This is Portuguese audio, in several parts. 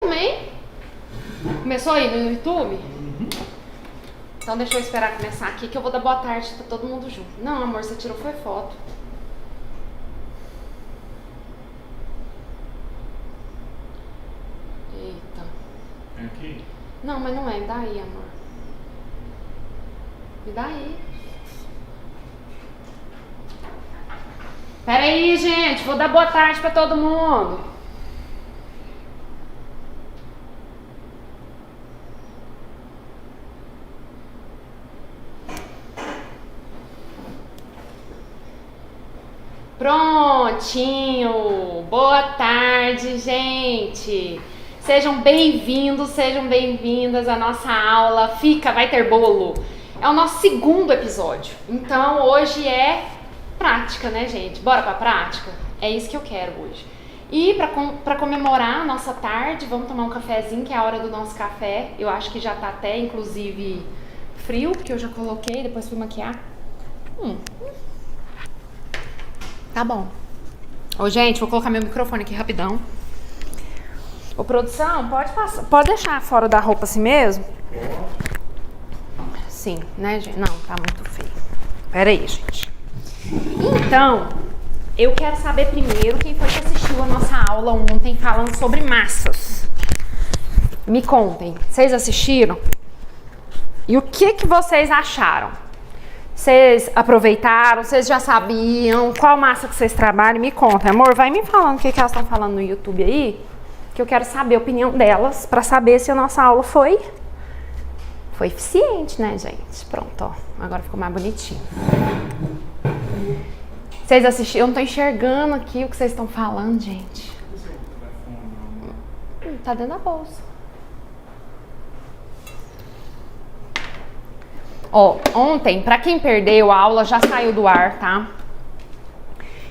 Também? Começou aí no YouTube? Então deixa eu esperar começar aqui que eu vou dar boa tarde pra todo mundo junto. Não, amor, você tirou foi foto. Eita. É aqui? Não, mas não é. Me dá aí, amor. Me dá aí. Pera aí, gente. Vou dar boa tarde pra todo mundo. Prontinho! Boa tarde, gente! Sejam bem-vindos, sejam bem-vindas à nossa aula. Vai ter bolo. É o nosso segundo episódio. Então hoje é prática, né, gente? Bora pra prática? É isso que eu quero hoje. E pra comemorar a nossa tarde, vamos tomar um cafezinho, que é a hora do nosso café. Eu acho que já tá até, inclusive, frio, porque eu já coloquei, depois fui maquiar. Tá bom. Ô, gente, vou colocar meu microfone aqui rapidão. Ô, produção, pode deixar fora da roupa assim mesmo? Sim, né, gente? Não, tá muito feio. Pera aí, gente. Então, eu quero saber primeiro quem foi que assistiu a nossa aula ontem falando sobre massas. Me contem, vocês assistiram? E o que vocês acharam? Vocês aproveitaram? Vocês já sabiam? Qual massa que vocês trabalham? Me contem, amor. Vai me falando o que elas estão falando no YouTube aí, que eu quero saber a opinião delas, pra saber se a nossa aula foi eficiente, né, gente? Pronto, ó. Agora ficou mais bonitinho. Vocês assistiram? Eu não tô enxergando aqui o que vocês estão falando, gente. Tá dentro da bolsa. Ó, ontem, pra quem perdeu, a aula já saiu do ar, tá?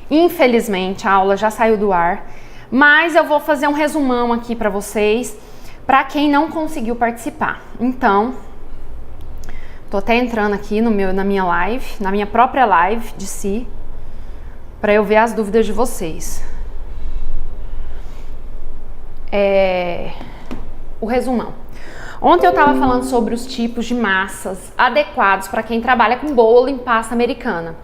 Infelizmente, a aula já saiu do ar. Mas eu vou fazer um resumão aqui pra vocês, pra quem não conseguiu participar. Então, tô até entrando aqui na minha live, na minha própria live de si, pra eu ver as dúvidas de vocês. O resumão. Ontem eu estava falando sobre os tipos de massas adequados para quem trabalha com bolo em pasta americana.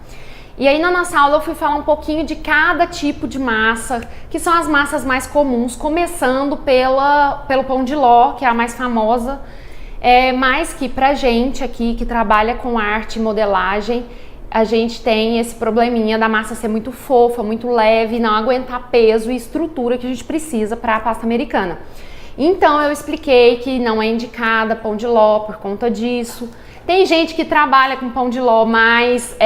E aí na nossa aula eu fui falar um pouquinho de cada tipo de massa, que são as massas mais comuns, começando pelo pão de ló, que é a mais famosa, mas que pra gente aqui que trabalha com arte e modelagem, a gente tem esse probleminha da massa ser muito fofa, muito leve, não aguentar peso e estrutura que a gente precisa para a pasta americana. Então eu expliquei que não é indicada pão de ló por conta disso. Tem gente que trabalha com pão de ló, mas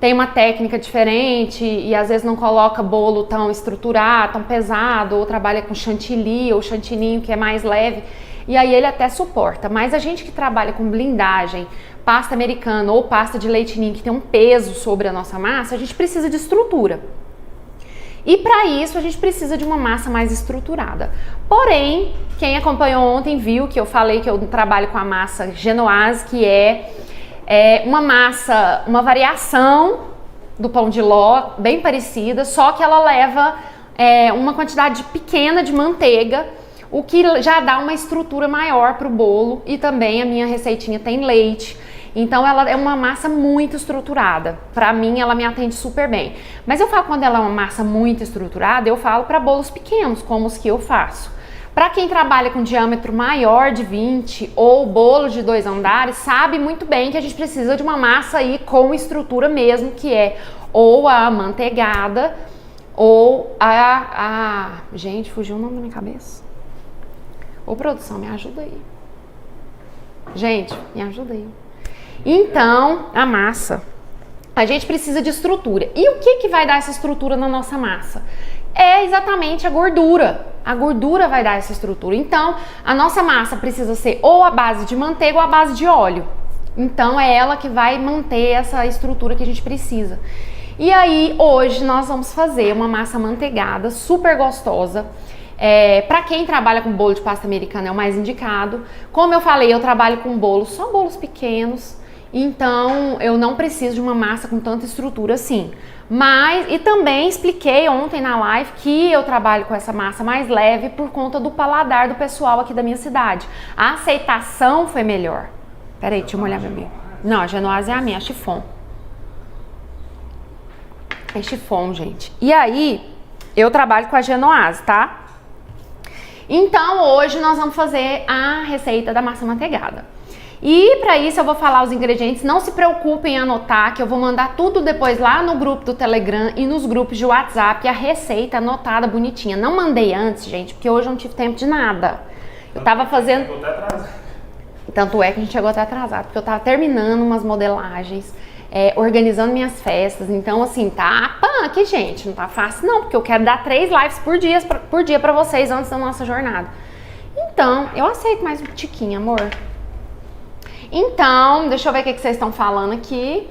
tem uma técnica diferente e às vezes não coloca bolo tão estruturado, tão pesado, ou trabalha com chantilly ou chantininho que é mais leve, e aí ele até suporta. Mas a gente que trabalha com blindagem, pasta americana ou pasta de leite ninho que tem um peso sobre a nossa massa, a gente precisa de estrutura. E para isso a gente precisa de uma massa mais estruturada. Porém, quem acompanhou ontem viu que eu falei que eu trabalho com a massa genoise, que é uma massa, uma variação do pão de ló, bem parecida, só que ela leva uma quantidade pequena de manteiga, o que já dá uma estrutura maior para o bolo, e também a minha receitinha tem leite. Então ela é uma massa muito estruturada. Pra mim ela me atende super bem. Mas eu falo quando ela é uma massa muito estruturada, eu falo para bolos pequenos, como os que eu faço. Para quem trabalha com diâmetro maior de 20 ou bolo de 2 andares, sabe muito bem que a gente precisa de uma massa aí com estrutura mesmo, que é ou a amanteigada ou Gente, fugiu o nome da minha cabeça. Ô produção, me ajuda aí. Gente, me ajuda aí. Então, a massa, a gente precisa de estrutura. E o que vai dar essa estrutura na nossa massa? É exatamente a gordura. A gordura vai dar essa estrutura. Então, a nossa massa precisa ser ou a base de manteiga ou a base de óleo. Então, é ela que vai manter essa estrutura que a gente precisa. E aí, hoje, nós vamos fazer uma massa amanteigada, super gostosa. Para quem trabalha com bolo de pasta americana é o mais indicado. Como eu falei, eu trabalho com bolos, só bolos pequenos. Então, eu não preciso de uma massa com tanta estrutura assim. Mas, e também expliquei ontem na live que eu trabalho com essa massa mais leve por conta do paladar do pessoal aqui da minha cidade. A aceitação foi melhor. Peraí, deixa eu molhar meu bico. Não, a genoise é a minha, a chiffon. É chiffon, gente. E aí, eu trabalho com a genoise, tá? Então, hoje nós vamos fazer a receita da massa manteigada. E para isso eu vou falar os ingredientes, não se preocupem em anotar, que eu vou mandar tudo depois lá no grupo do Telegram e nos grupos de WhatsApp, a receita anotada bonitinha. Não mandei antes, gente, porque hoje eu não tive tempo de nada. Eu tava fazendo... Tanto é que a gente chegou até atrasado, porque eu tava terminando umas modelagens, organizando minhas festas. Então, assim, tá punk, gente, não tá fácil não, porque eu quero dar 3 lives por dia pra vocês antes da nossa jornada. Então, eu aceito mais um tiquinho, amor. Então, deixa eu ver o que vocês estão falando aqui.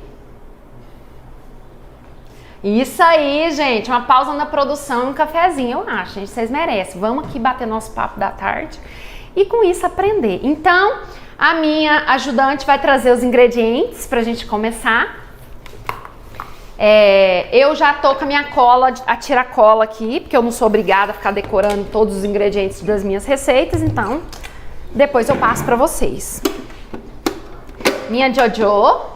Isso aí, gente, uma pausa na produção e um cafezinho, eu acho, gente, vocês merecem. Vamos aqui bater nosso papo da tarde e com isso aprender. Então, a minha ajudante vai trazer os ingredientes pra gente começar. Eu já tô com a minha cola, a tiracola aqui, porque eu não sou obrigada a ficar decorando todos os ingredientes das minhas receitas, então depois eu passo pra vocês. Minha Jojo,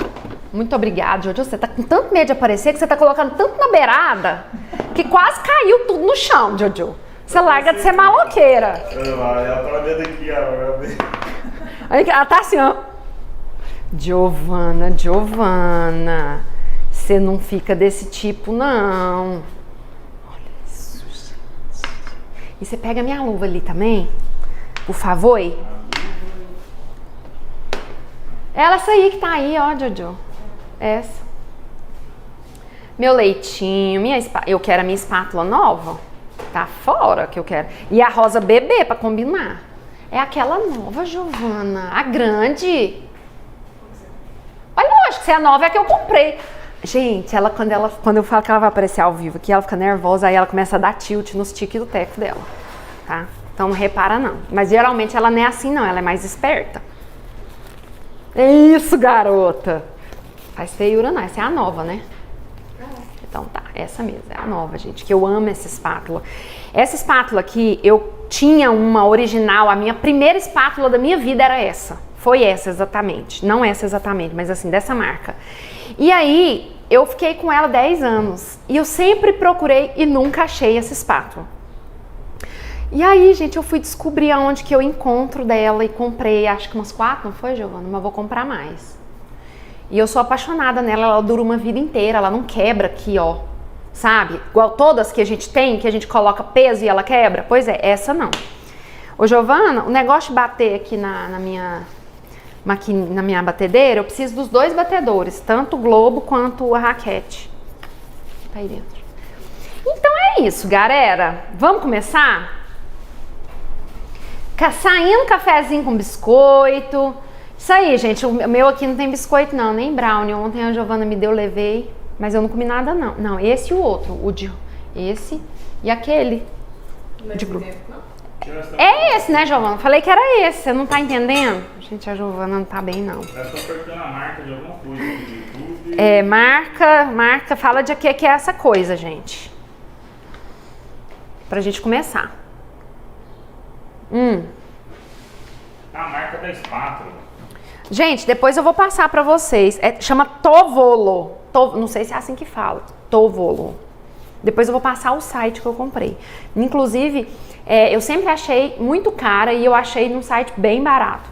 muito obrigada, Jojo. Você tá com tanto medo de aparecer que você tá colocando tanto na beirada que quase caiu tudo no chão, Jojo. Você larga de ser maloqueira. Ela tá vendo aqui, Ela tá assim, ó. Giovana, você não fica desse tipo, não. Olha isso, gente. E você pega minha luva ali também, por favor. Essa aí que tá aí, ó, Jojo. Essa. Meu leitinho, eu quero a minha espátula nova. Tá fora que eu quero. E a rosa bebê pra combinar. É aquela nova, Giovana. A grande. Olha, lógico, se é a nova é a que eu comprei. Gente, quando eu falo que ela vai aparecer ao vivo aqui, ela fica nervosa, aí ela começa a dar tilt nos tiques do teco dela, tá? Então não repara não. Mas geralmente ela não é assim não, ela é mais esperta. É isso, garota. Faz feiura não, essa é a nova, né? Então tá, essa mesmo, é a nova, gente, que eu amo essa espátula. Essa espátula aqui, eu tinha uma original, a minha primeira espátula da minha vida era essa. Foi essa exatamente, não essa exatamente, mas assim, dessa marca. E aí, eu fiquei com ela 10 anos. E eu sempre procurei e nunca achei essa espátula. E aí, gente, eu fui descobrir aonde que eu encontro dela e comprei, acho que umas 4, não foi, Giovana? Mas vou comprar mais. E eu sou apaixonada nela, ela dura uma vida inteira, ela não quebra aqui, ó. Sabe? Igual todas que a gente tem, que a gente coloca peso e ela quebra. Pois é, essa não. Ô, Giovana, o negócio de bater aqui na minha batedeira, eu preciso dos 2 batedores, tanto o globo quanto a raquete. Tá aí dentro. Então é isso, galera. Vamos começar? Saindo cafezinho com biscoito. Isso aí, gente. O meu aqui não tem biscoito, não, nem brownie. Ontem a Giovana me deu, levei. Mas eu não comi nada, não. Não, esse e o outro. Esse e aquele. De grupo. É esse, né, Giovana? Falei que era esse. Você não tá entendendo? Gente, a Giovana não tá bem, não. Eu tô perguntando a marca de alguma coisa aqui do YouTube. Marca. Fala de que é essa coisa, gente. Pra gente começar. A marca da espátula. Gente, depois eu vou passar pra vocês. Chama Tovolo. Não sei se é assim que fala. Tovolo. Depois eu vou passar o site que eu comprei. Inclusive, eu sempre achei muito cara e eu achei num site bem barato.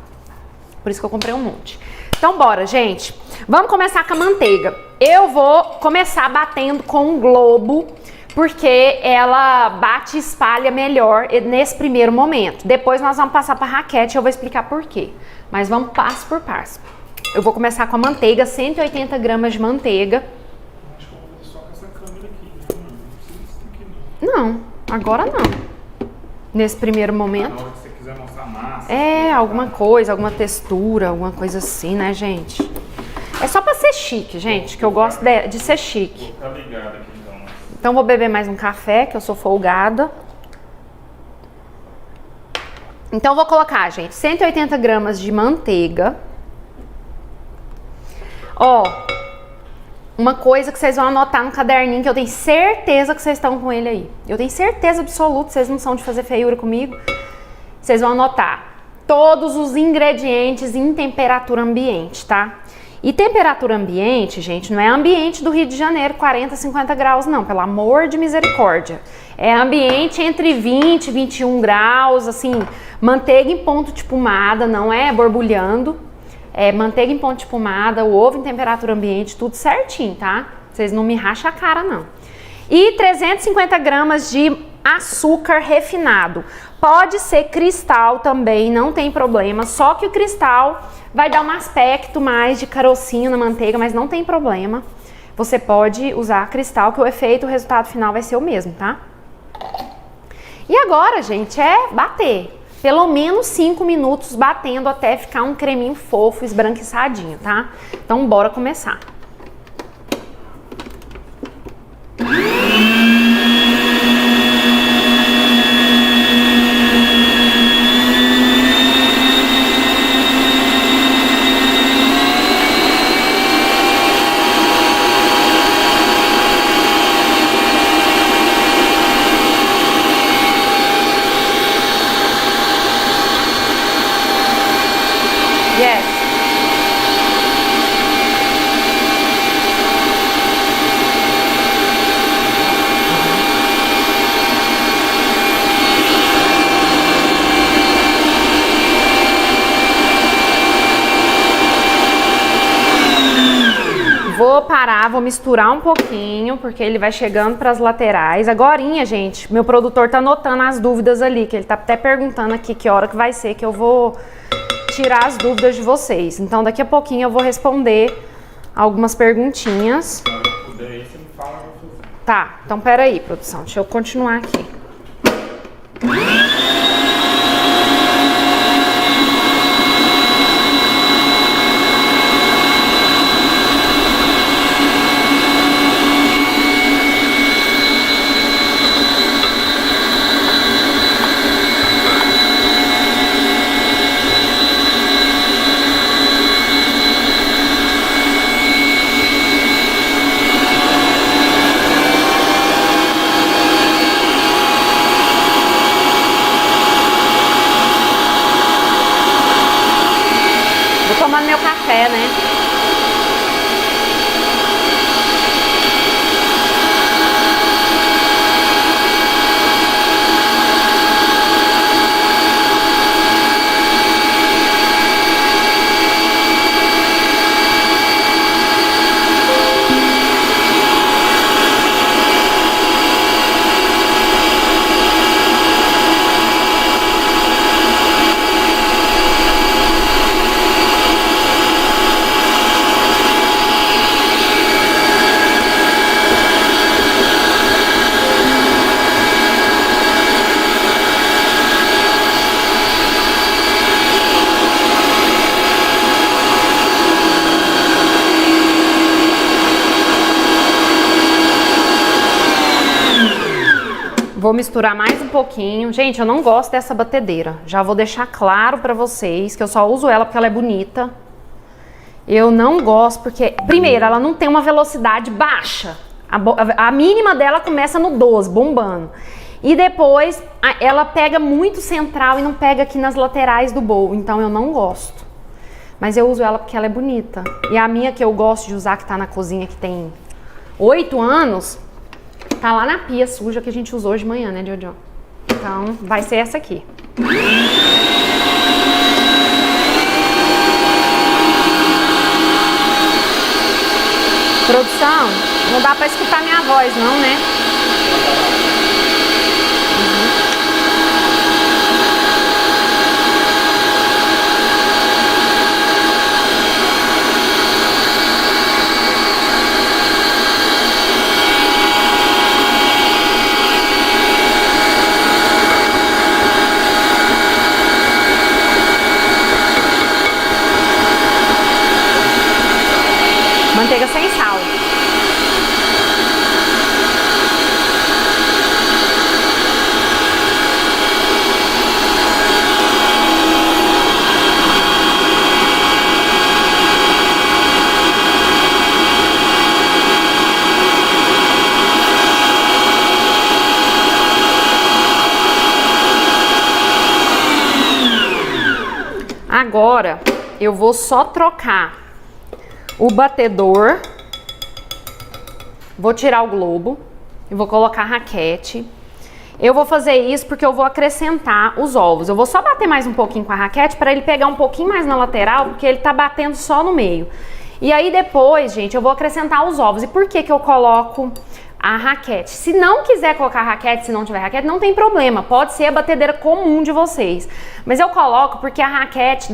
Por isso que eu comprei um monte. Então, bora, gente. Vamos começar com a manteiga. Eu vou começar batendo com um globo, porque ela bate e espalha melhor nesse primeiro momento. Depois nós vamos passar para a raquete e eu vou explicar por quê. Mas vamos passo por passo. Eu vou começar com a manteiga, 180 gramas de manteiga. Acho que eu vou fazer só com essa câmera aqui. Não precisa disso aqui, não. Não, agora não. Nesse primeiro momento. Na hora que você quiser mostrar massa. Alguma coisa, alguma textura, alguma coisa assim, né, gente? É só pra ser chique, gente, que eu gosto de ser chique. Vou ficar ligado aqui, então. Então vou beber mais um café, que eu sou folgada. Então vou colocar, gente, 180 gramas de manteiga. Ó, uma coisa que vocês vão anotar no caderninho, que eu tenho certeza que vocês estão com ele aí. Eu tenho certeza absoluta, vocês não são de fazer feiura comigo. Vocês vão anotar todos os ingredientes em temperatura ambiente, tá? E temperatura ambiente, gente, não é ambiente do Rio de Janeiro, 40, 50 graus, não, pelo amor de misericórdia. É ambiente entre 20 e 21 graus, assim, manteiga em ponto de pomada, não é borbulhando. É manteiga em ponto de pomada, o ovo em temperatura ambiente, tudo certinho, tá? Vocês não me racham a cara, não. E 350 gramas de açúcar refinado. Pode ser cristal também, não tem problema, só que o cristal vai dar um aspecto mais de carocinho na manteiga, mas não tem problema. Você pode usar cristal, que o efeito, o resultado final vai ser o mesmo, tá? E agora, gente, é bater. Pelo menos 5 minutos batendo até ficar um creminho fofo, esbranquiçadinho, tá? Então, bora começar. Vou parar, vou misturar um pouquinho, porque ele vai chegando para as laterais. Agorinha, gente, meu produtor tá anotando as dúvidas ali, que ele tá até perguntando aqui que hora que vai ser que eu vou tirar as dúvidas de vocês. Então, daqui a pouquinho eu vou responder algumas perguntinhas. Tá, então peraí, produção, deixa eu continuar aqui. Tomando meu café, né? Vou misturar mais um pouquinho. Gente, eu não gosto dessa batedeira. Já vou deixar claro pra vocês que eu só uso ela porque ela é bonita. Eu não gosto porque, primeiro, ela não tem uma velocidade baixa. A mínima dela começa no 12, bombando. E depois, ela pega muito central e não pega aqui nas laterais do bowl. Então, eu não gosto. Mas eu uso ela porque ela é bonita. E a minha que eu gosto de usar, que tá na cozinha, que tem 8 anos... Tá lá na pia suja que a gente usou hoje de manhã, né, Jojo? Então, vai ser essa aqui. Produção, não dá pra escutar minha voz, não, né? Manteiga sem sal. Agora, eu vou só trocar o batedor. Vou tirar o globo e vou colocar a raquete. Eu vou fazer isso porque eu vou acrescentar os ovos. Eu vou só bater mais um pouquinho com a raquete para ele pegar um pouquinho mais na lateral, porque ele tá batendo só no meio. E aí depois, gente, eu vou acrescentar os ovos. E por que que eu coloco a raquete? Se não quiser colocar a raquete, se não tiver raquete, não tem problema. Pode ser a batedeira comum de vocês. Mas eu coloco porque a raquete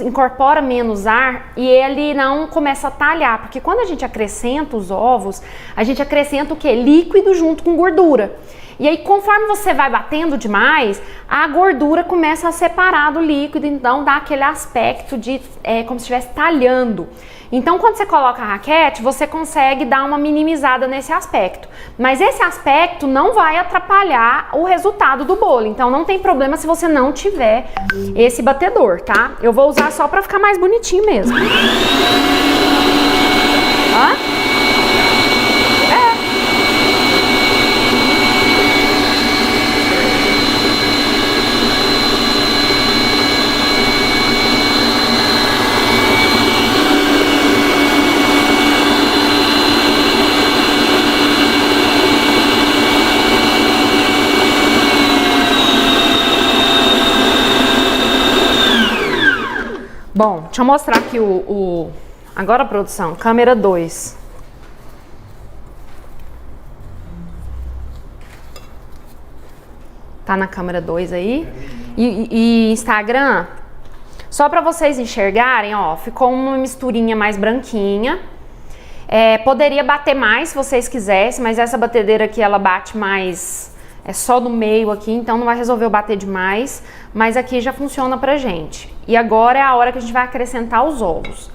incorpora menos ar e ele não começa a talhar. Porque quando a gente acrescenta os ovos, a gente acrescenta o quê? Líquido junto com gordura. E aí, conforme você vai batendo demais, a gordura começa a separar do líquido, então dá aquele aspecto de como se estivesse talhando. Então, quando você coloca a raquete, você consegue dar uma minimizada nesse aspecto. Mas esse aspecto não vai atrapalhar o resultado do bolo. Então, não tem problema se você não tiver esse batedor, tá? Eu vou usar só pra ficar mais bonitinho mesmo. Hã? Bom, deixa eu mostrar aqui agora, produção, câmera 2. Tá na câmera 2 aí. E Instagram, só pra vocês enxergarem, ó, ficou uma misturinha mais branquinha. Poderia bater mais se vocês quisessem, mas essa batedeira aqui, ela bate mais... É só no meio aqui, então não vai resolver eu bater demais, mas aqui já funciona pra gente. E agora é a hora que a gente vai acrescentar os ovos.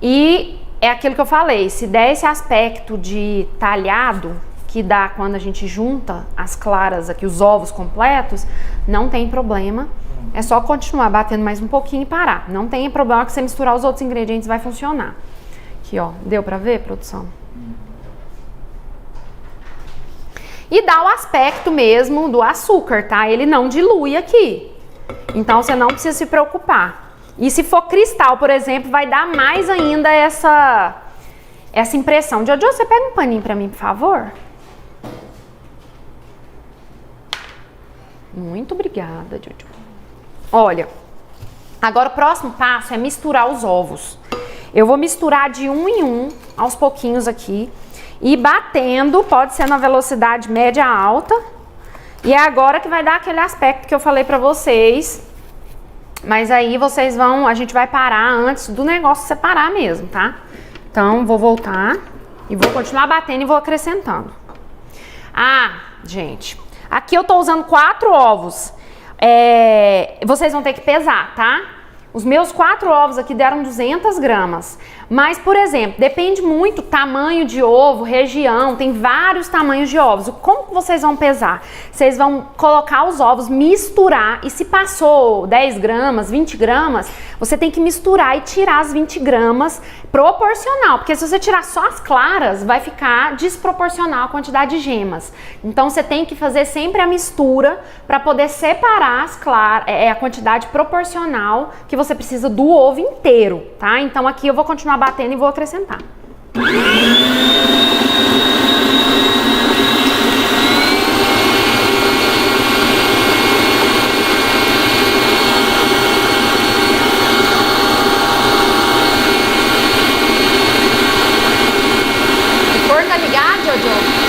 E é aquilo que eu falei, se der esse aspecto de talhado, que dá quando a gente junta as claras aqui, os ovos completos, não tem problema. É só continuar batendo mais um pouquinho e parar. Não tem problema que você misturar os outros ingredientes, vai funcionar. Aqui, ó, deu pra ver, produção? E dá o aspecto mesmo do açúcar, tá? Ele não dilui aqui. Então, você não precisa se preocupar. E se for cristal, por exemplo, vai dar mais ainda essa impressão. Jojo, você pega um paninho pra mim, por favor? Muito obrigada, Jojo. Olha, agora o próximo passo é misturar os ovos. Eu vou misturar de um em um, aos pouquinhos aqui. E batendo, pode ser na velocidade média alta. E é agora que vai dar aquele aspecto que eu falei pra vocês. Mas aí vocês vão, a gente vai parar antes do negócio separar mesmo, tá? Então, vou voltar e vou continuar batendo e vou acrescentando. Ah, gente, aqui eu tô usando 4 ovos. Vocês vão ter que pesar, tá? Os meus 4 ovos aqui deram 200 gramas. Mas, por exemplo, depende muito tamanho de ovo, região, tem vários tamanhos de ovos. Como que vocês vão pesar? Vocês vão colocar os ovos, misturar, e se passou 10 gramas, 20 gramas, você tem que misturar e tirar as 20 gramas proporcional, porque se você tirar só as claras, vai ficar desproporcional a quantidade de gemas. Então, você tem que fazer sempre a mistura para poder separar as claras, a quantidade proporcional que você precisa do ovo inteiro, tá? Então, aqui eu vou continuar batendo e vou acrescentar. O forno tá ligado, Jojo?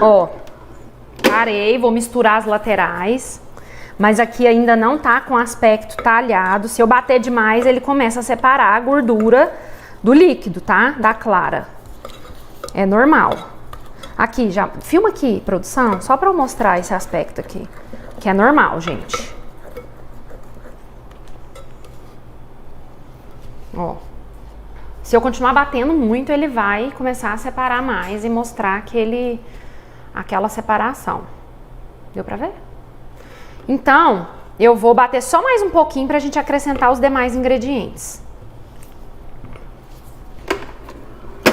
Ó, parei, vou misturar as laterais, mas aqui ainda não tá com aspecto talhado. Se eu bater demais, ele começa a separar a gordura do líquido, tá? Da clara. É normal. Aqui, já filma aqui, produção, só pra eu mostrar esse aspecto aqui, que é normal, gente. Ó. Se eu continuar batendo muito, ele vai começar a separar mais e mostrar aquela separação. Deu pra ver? Então, eu vou bater só mais um pouquinho pra gente acrescentar os demais ingredientes.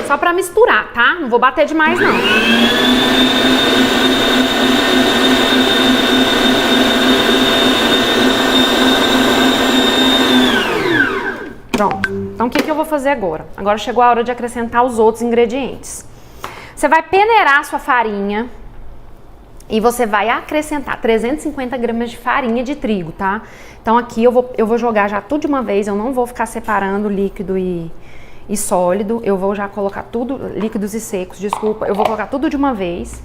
Só pra misturar, tá? Não vou bater demais, não. Pronto. Então, o que eu vou fazer agora? Agora chegou a hora de acrescentar os outros ingredientes. Você vai peneirar a sua farinha e você vai acrescentar 350 gramas de farinha de trigo, tá? Então, aqui eu vou jogar já tudo de uma vez, eu não vou ficar separando líquido e sólido. Eu vou já colocar tudo, líquidos e secos, desculpa. Eu vou colocar tudo de uma vez.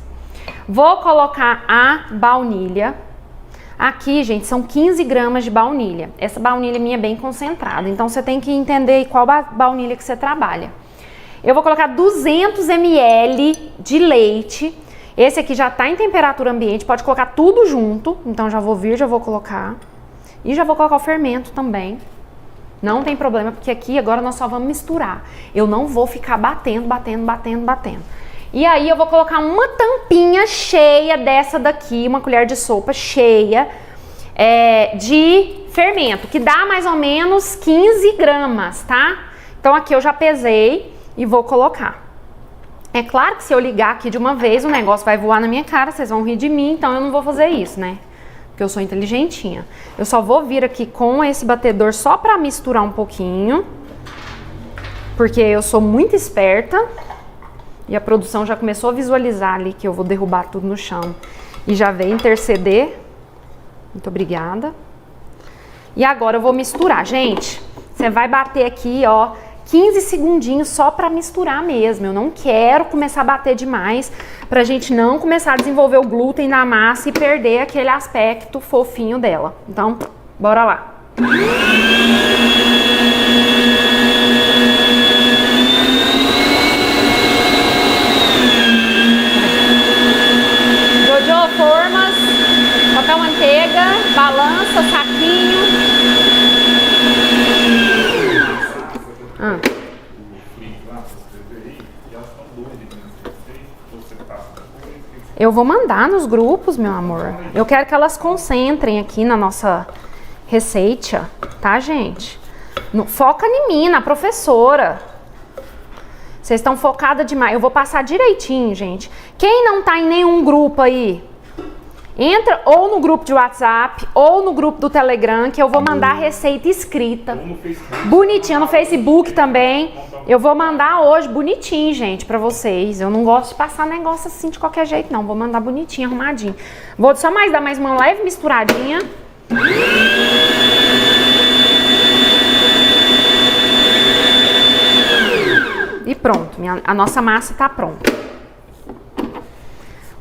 Vou colocar a baunilha. Aqui, gente, são 15 gramas de baunilha. Essa baunilha minha é bem concentrada, então você tem que entender qual baunilha que você trabalha. Eu vou colocar 200 ml de leite. Esse aqui já tá em temperatura ambiente, pode colocar tudo junto. Então já vou colocar. E já vou colocar o fermento também. Não tem problema, porque aqui agora nós só vamos misturar. Eu não vou ficar batendo. E aí eu vou colocar uma tampinha cheia dessa daqui, uma colher de sopa cheia de fermento, que dá mais ou menos 15 gramas, tá? Então aqui eu já pesei e vou colocar. É claro que se eu ligar aqui de uma vez, o negócio vai voar na minha cara, vocês vão rir de mim, então eu não vou fazer isso, né? Porque eu sou inteligentinha. Eu só vou vir aqui com esse batedor só pra misturar um pouquinho, porque eu sou muito esperta. E a produção já começou a visualizar ali que eu vou derrubar tudo no chão. E já veio interceder. Muito obrigada. E agora eu vou misturar. Gente, você vai bater aqui, ó, 15 segundinhos só pra misturar mesmo. Eu não quero começar a bater demais, pra gente não começar a desenvolver o glúten na massa e perder aquele aspecto fofinho dela. Então, bora lá. Formas, papel manteiga, balança, saquinho. Eu vou mandar nos grupos, meu amor. Eu quero que elas concentrem aqui na nossa receita, tá, gente? Foca em mim, na professora. Vocês estão focadas demais. Eu vou passar direitinho, gente. Quem não tá em nenhum grupo aí, entra ou no grupo de WhatsApp ou no grupo do Telegram, que eu vou mandar a receita escrita. Bonitinha, no Facebook também. Eu vou mandar hoje bonitinho, gente, pra vocês. Eu não gosto de passar negócio assim de qualquer jeito, não. Vou mandar bonitinho, arrumadinho. Vou só dar mais uma leve misturadinha. E pronto, a nossa massa tá pronta.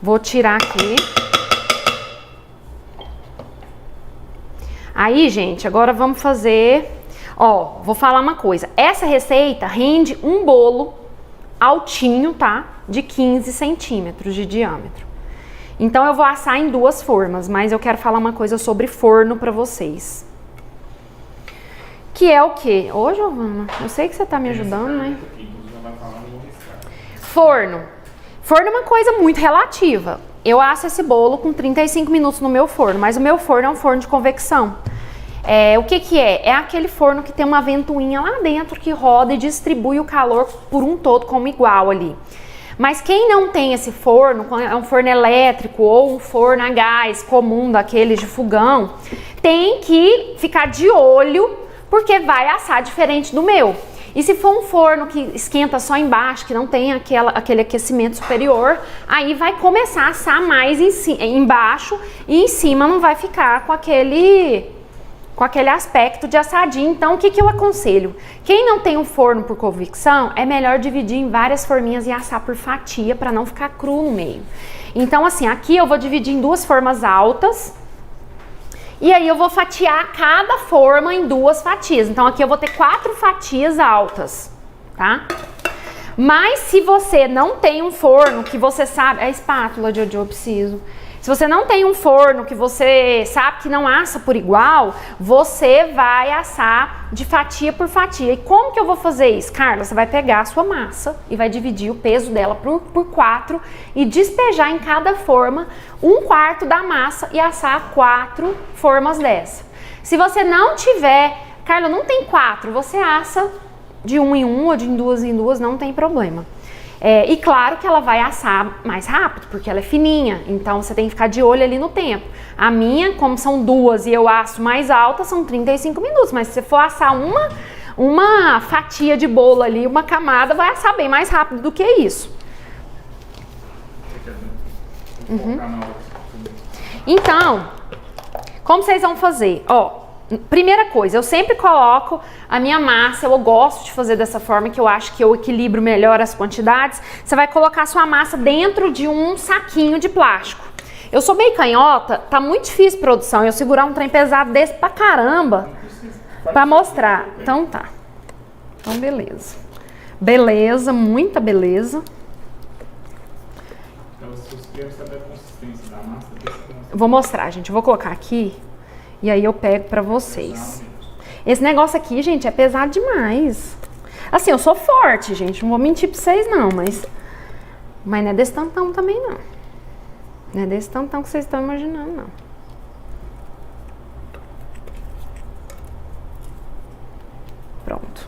Vou tirar aqui. Aí, gente, agora vamos fazer... Ó, vou falar uma coisa. Essa receita rende um bolo altinho, tá? De 15 centímetros de diâmetro. Então, eu vou assar em duas formas, mas eu quero falar uma coisa sobre forno pra vocês. Que é o quê? Ô, Giovana, eu sei que você tá me ajudando, né? Forno. Forno é uma coisa muito relativa. Eu asso esse bolo com 35 minutos no meu forno, mas o meu forno é um forno de convecção. O que é? É aquele forno que tem uma ventoinha lá dentro que roda e distribui o calor por um todo como igual ali. Mas quem não tem esse forno, é um forno elétrico ou um forno a gás comum, daqueles de fogão, tem que ficar de olho porque vai assar diferente do meu. E se for um forno que esquenta só embaixo, que não tem aquele aquecimento superior, aí vai começar a assar mais embaixo e em cima não vai ficar com aquele aspecto de assadinho. Então, o que eu aconselho? Quem não tem um forno por convecção, é melhor dividir em várias forminhas e assar por fatia para não ficar cru no meio. Então, assim, aqui eu vou dividir em duas formas altas. E aí eu vou fatiar cada forma em duas fatias. Então aqui eu vou ter 4 fatias altas, tá? Mas se você não tem um forno que você sabe... A espátula, Jojo, eu preciso. Se você não tem um forno que você sabe que não assa por igual, você vai assar de fatia por fatia. E como que eu vou fazer isso? Carla, você vai pegar a sua massa e vai dividir o peso dela por 4 e despejar em cada forma 1/4 da massa e assar 4 formas dessa. Se você não tiver, Carla, não tem 4, você assa de 1 em 1 ou de 2 em 2, não tem problema. E claro que ela vai assar mais rápido, porque ela é fininha, então você tem que ficar de olho ali no tempo. A minha, como são 2 e eu asso mais alta, são 35 minutos, mas se você for assar uma fatia de bolo ali, uma camada, vai assar bem mais rápido do que isso. Então, como vocês vão fazer? Ó, primeira coisa, eu sempre coloco a minha massa, eu gosto de fazer dessa forma, que eu acho que eu equilibro melhor as quantidades. Você vai colocar a sua massa dentro de um saquinho de plástico. Eu sou meio canhota, tá muito difícil produção, eu segurar um trem pesado desse pra caramba pra mostrar. Então tá. Então beleza. Beleza, muita beleza. Então, se você quer saber a consistência da massa, Eu vou mostrar, gente. Eu vou colocar aqui e aí eu pego pra vocês. Esse negócio aqui, gente, é pesado demais. Assim, eu sou forte, gente. Não vou mentir pra vocês, não, mas não é desse tantão também, não. Não é desse tantão que vocês estão imaginando, não. Pronto.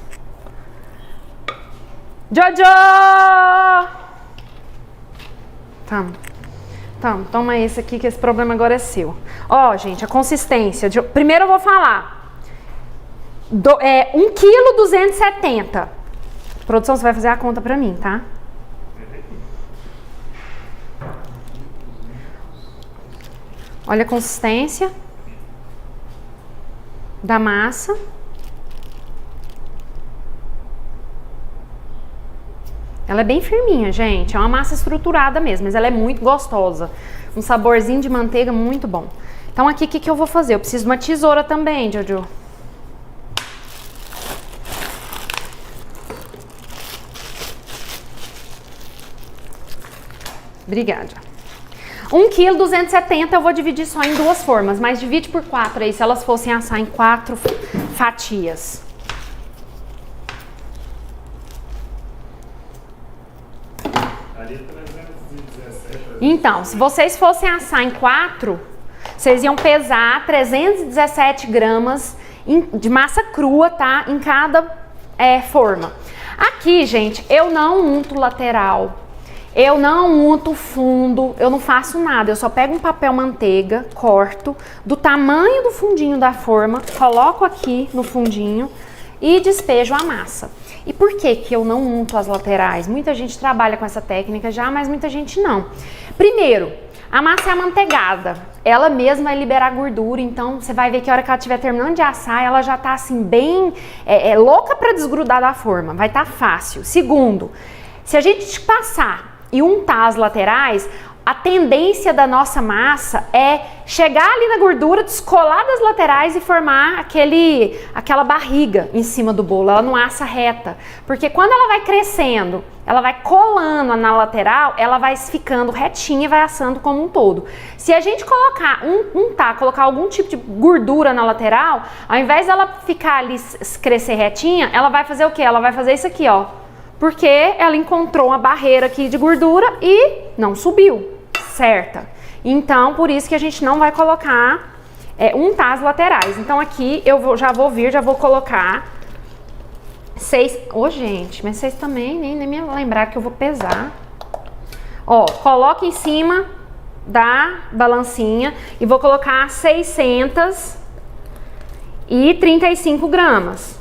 Jojo! Toma esse aqui, que esse problema agora é seu. Ó, gente, a consistência. Primeiro eu vou falar. 1,270 kg. Produção, você vai fazer a conta pra mim, tá? Olha a consistência da massa. Ela é bem firminha, gente. É uma massa estruturada mesmo, mas ela é muito gostosa. Um saborzinho de manteiga muito bom. Então aqui, o que eu vou fazer? Eu preciso de uma tesoura também, Jojo. Obrigada. 1,270 kg eu vou dividir só em 2 formas, mas divide por 4 aí, se elas fossem assar em 4 fatias. Então, se vocês fossem assar em 4, vocês iam pesar 317 gramas de massa crua, tá? Em cada forma. Aqui, gente, eu não unto lateral, eu não unto fundo, eu não faço nada. Eu só pego um papel manteiga, corto do tamanho do fundinho da forma, coloco aqui no fundinho e despejo a massa. E por que que eu não unto as laterais? Muita gente trabalha com essa técnica já, mas muita gente não. Primeiro, a massa é amanteigada. Ela mesma vai liberar gordura, então você vai ver que a hora que ela estiver terminando de assar, ela já tá assim bem louca para desgrudar da forma. Vai estar fácil. Segundo, se a gente passar e untar as laterais, a tendência da nossa massa é chegar ali na gordura, descolar das laterais e formar aquela barriga em cima do bolo. Ela não assa reta, porque quando ela vai crescendo, ela vai colando na lateral, ela vai ficando retinha e vai assando como um todo. Se a gente colocar algum tipo de gordura na lateral, ao invés dela ficar ali crescer retinha, ela vai fazer o quê? Ela vai fazer isso aqui, ó. Porque ela encontrou uma barreira aqui de gordura e não subiu, certa? Então, por isso que a gente não vai colocar, untar as laterais. Então aqui eu já vou colocar 6... Ô, gente, mas vocês também nem me lembrar que eu vou pesar. Ó, coloca em cima da balancinha e vou colocar 635 gramas.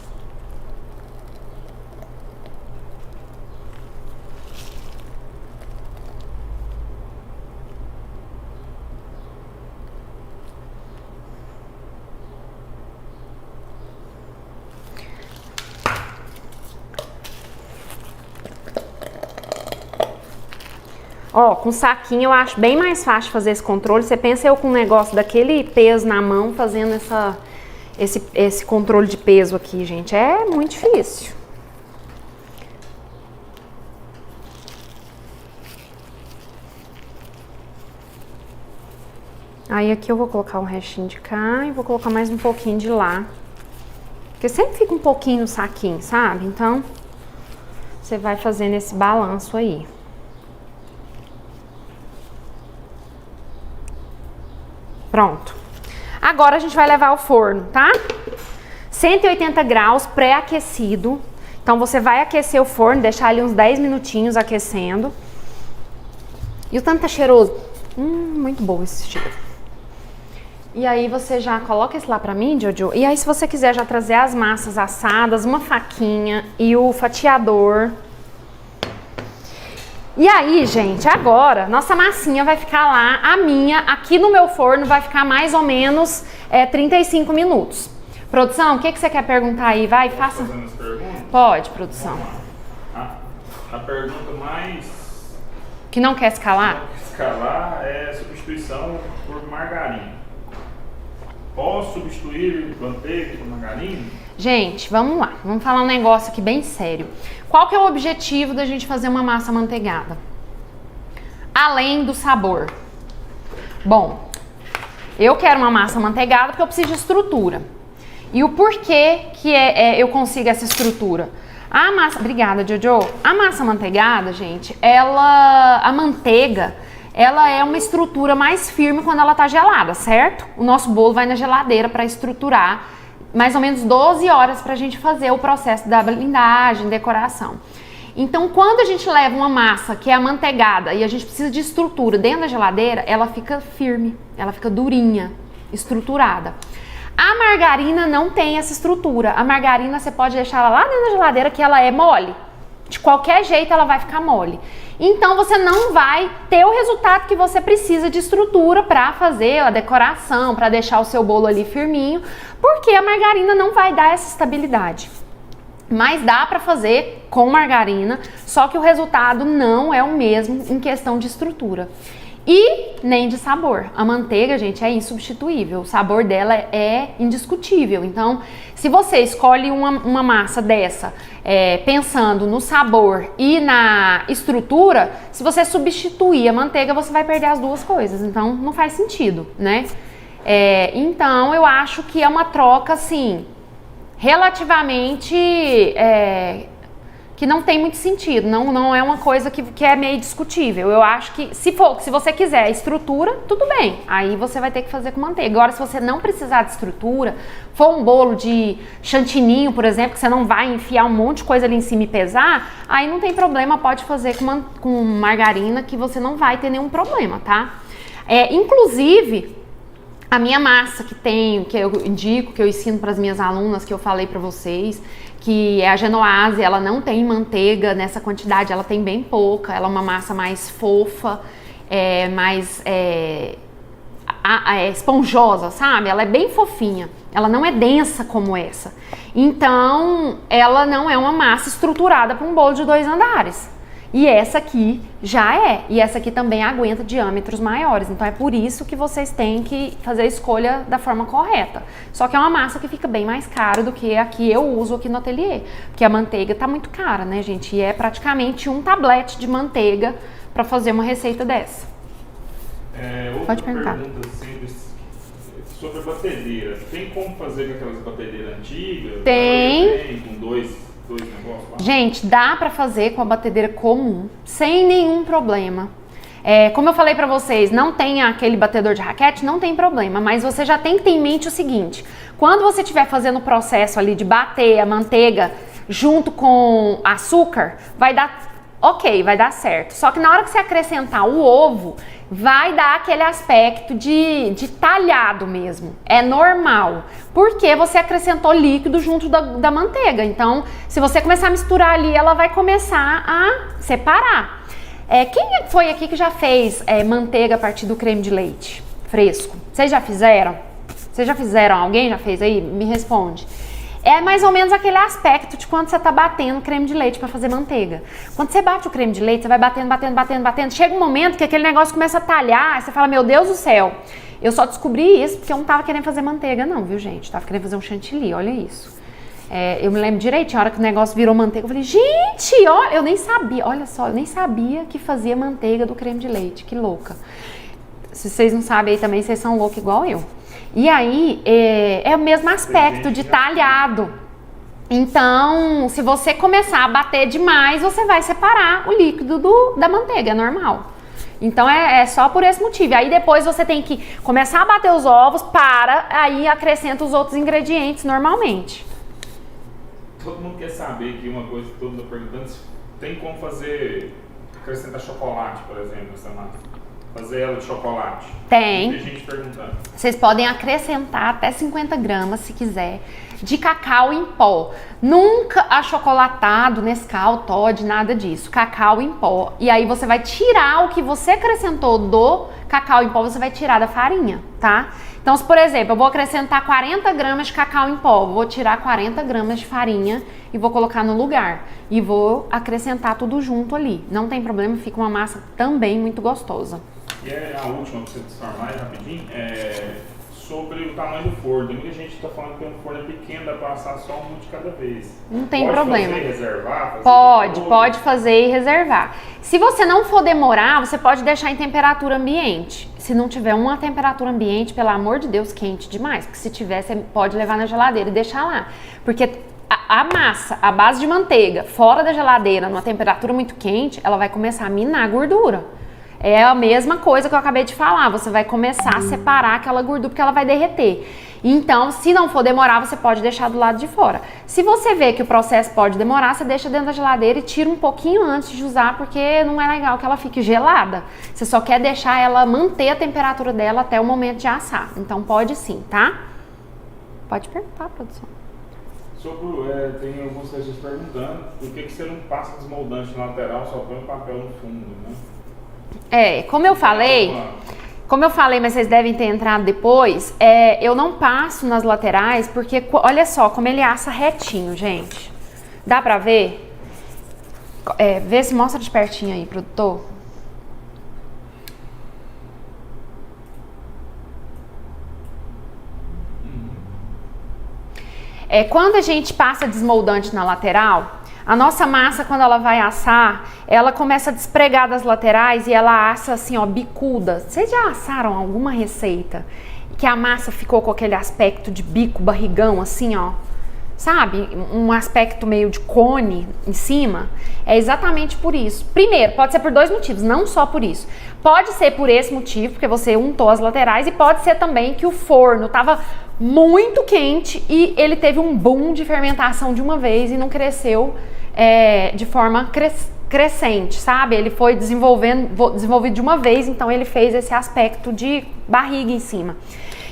Ó, com saquinho eu acho bem mais fácil fazer esse controle. Você pensa eu com um negócio daquele peso na mão fazendo esse controle de peso aqui, gente. É muito difícil. Aí aqui eu vou colocar um restinho de cá e vou colocar mais um pouquinho de lá. Porque sempre fica um pouquinho no saquinho, sabe? Então, você vai fazendo esse balanço aí. Pronto. Agora a gente vai levar ao forno, tá? 180 graus, pré-aquecido. Então, você vai aquecer o forno, deixar ali uns 10 minutinhos aquecendo. E o tanto tá cheiroso. Muito bom esse cheiro. E aí você já coloca esse lá pra mim, Jojo. E aí se você quiser já trazer as massas assadas, uma faquinha e o fatiador. E aí, gente, agora nossa massinha vai ficar lá. A minha, aqui no meu forno, vai ficar mais ou menos 35 minutos. Produção, o que você quer perguntar aí? Vai, faça. Fazendo as perguntas? Pode, produção. A pergunta mais... Que não quer escalar? Escalar é substituição por margarina. Posso substituir manteiga por margarina? Gente, vamos lá. Vamos falar um negócio aqui bem sério. Qual que é o objetivo da gente fazer uma massa amanteigada? Além do sabor. Bom, eu quero uma massa amanteigada porque eu preciso de estrutura. E o porquê que eu consigo essa estrutura? A massa... Obrigada, Jojo. A massa amanteigada, gente, a manteiga... ela é uma estrutura mais firme quando ela tá gelada, certo? O nosso bolo vai na geladeira para estruturar mais ou menos 12 horas pra gente fazer o processo da blindagem, decoração. Então, quando a gente leva uma massa que é amanteigada e a gente precisa de estrutura dentro da geladeira, ela fica firme, ela fica durinha, estruturada. A margarina não tem essa estrutura. A margarina você pode deixar ela lá dentro da geladeira que ela é mole. De qualquer jeito ela vai ficar mole. Então você não vai ter o resultado que você precisa de estrutura para fazer a decoração, para deixar o seu bolo ali firminho, porque a margarina não vai dar essa estabilidade. Mas dá para fazer com margarina, só que o resultado não é o mesmo em questão de estrutura. E nem de sabor. A manteiga, gente, é insubstituível. O sabor dela é indiscutível. Então, se você escolhe uma massa dessa, pensando no sabor e na estrutura, se você substituir a manteiga, você vai perder as duas coisas. Então, não faz sentido, né? Então, eu acho que é uma troca, assim, relativamente... que não tem muito sentido, não é uma coisa que é meio discutível. Eu acho que se você quiser a estrutura, tudo bem, aí você vai ter que fazer com manteiga. Agora, se você não precisar de estrutura, for um bolo de chantininho, por exemplo, que você não vai enfiar um monte de coisa ali em cima e pesar, aí não tem problema, pode fazer com margarina, que você não vai ter nenhum problema, tá? Inclusive, a minha massa que eu indico, que eu ensino para as minhas alunas, que eu falei para vocês, que é a Genoise, ela não tem manteiga nessa quantidade, ela tem bem pouca, ela é uma massa mais fofa, mais esponjosa, sabe? Ela é bem fofinha, ela não é densa como essa. Então, ela não é uma massa estruturada para um bolo de 2 andares. E essa aqui já é. E essa aqui também aguenta diâmetros maiores. Então é por isso que vocês têm que fazer a escolha da forma correta. Só que é uma massa que fica bem mais cara do que a que eu uso aqui no ateliê. Porque a manteiga tá muito cara, né, gente? E é praticamente um tablete de manteiga para fazer uma receita dessa. Pode perguntar. Pergunta simples sobre a batedeira. Tem como fazer com aquelas batedeiras antigas? Tem. Com dois negócios lá? Gente, dá pra fazer com a batedeira comum, sem nenhum problema. Como eu falei pra vocês, não tem aquele batedor de raquete, não tem problema, mas você já tem que ter em mente o seguinte: quando você estiver fazendo o processo ali de bater a manteiga junto com açúcar, vai dar ok, vai dar certo. Só que na hora que você acrescentar o ovo, vai dar aquele aspecto de talhado mesmo. É normal, porque você acrescentou líquido junto da manteiga. Então, se você começar a misturar ali, ela vai começar a separar. Quem foi aqui que já fez manteiga a partir do creme de leite fresco? Vocês já fizeram? Vocês já fizeram? Alguém já fez aí? Me responde. É mais ou menos aquele aspecto de quando você tá batendo creme de leite para fazer manteiga. Quando você bate o creme de leite, você vai batendo. Chega um momento que aquele negócio começa a talhar, aí você fala, meu Deus do céu, eu só descobri isso porque eu não tava querendo fazer manteiga não, viu, gente? Eu tava querendo fazer um chantilly, olha isso. Eu me lembro direitinho, a hora que o negócio virou manteiga, eu falei, gente, olha, eu nem sabia, olha só, eu nem sabia que fazia manteiga do creme de leite, que louca. Se vocês não sabem aí também, vocês são loucos igual eu. E aí, é o mesmo aspecto de talhado. Então, se você começar a bater demais, você vai separar o líquido da manteiga, é normal. Então, é só por esse motivo. Aí, depois você tem que começar a bater os ovos, aí acrescenta os outros ingredientes normalmente. Todo mundo quer saber aqui uma coisa que todo mundo está perguntando, se tem como acrescentar chocolate, por exemplo, essa massa. Fazer ela de chocolate. Tem. Tem gente perguntando. Vocês podem acrescentar até 50 gramas, se quiser, de cacau em pó. Nunca achocolatado, Nescau, Toddy, nada disso. Cacau em pó. E aí você vai tirar o que você acrescentou do cacau em pó, você vai tirar da farinha, tá? Então, se, por exemplo, eu vou acrescentar 40 gramas de cacau em pó, vou tirar 40 gramas de farinha e vou colocar no lugar. E vou acrescentar tudo junto ali. Não tem problema, fica uma massa também muito gostosa. E a última para você transformar rapidinho, sobre o tamanho do forno. Muita gente está falando que um forno é pequeno, dá para assar só um de cada vez. Não tem problema. Pode fazer e reservar? Pode fazer e reservar. Se você não for demorar, você pode deixar em temperatura ambiente. Se não tiver uma temperatura ambiente, pelo amor de Deus, quente demais. Porque se tiver, você pode levar na geladeira e deixar lá. Porque a massa, a base de manteiga, fora da geladeira, numa temperatura muito quente, ela vai começar a minar a gordura. É a mesma coisa que eu acabei de falar, você vai começar a separar aquela gordura porque ela vai derreter. Então, se não for demorar, você pode deixar do lado de fora. Se você vê que o processo pode demorar, você deixa dentro da geladeira e tira um pouquinho antes de usar, porque não é legal que ela fique gelada. Você só quer deixar ela manter a temperatura dela até o momento de assar. Então, pode sim, tá? Pode perguntar, produção. Tem algumas pessoas perguntando por que você não passa desmoldante na lateral, só põe o papel no fundo, né? Como eu falei, mas vocês devem ter entrado depois, eu não passo nas laterais, porque olha só como ele assa retinho, gente. Dá pra ver? Vê se mostra de pertinho aí, produtor. Quando a gente passa desmoldante na lateral, a nossa massa, quando ela vai assar, ela começa a despregar das laterais e ela assa assim, ó, bicuda. Vocês já assaram alguma receita que a massa ficou com aquele aspecto de bico, barrigão, assim, ó? Sabe? Um aspecto meio de cone em cima. É exatamente por isso. Primeiro, pode ser por dois motivos, não só por isso. Pode ser por esse motivo, porque você untou as laterais, e pode ser também que o forno estava muito quente e ele teve um boom de fermentação de uma vez e não cresceu de forma crescente, sabe? Ele foi desenvolvido de uma vez, então ele fez esse aspecto de barriga em cima.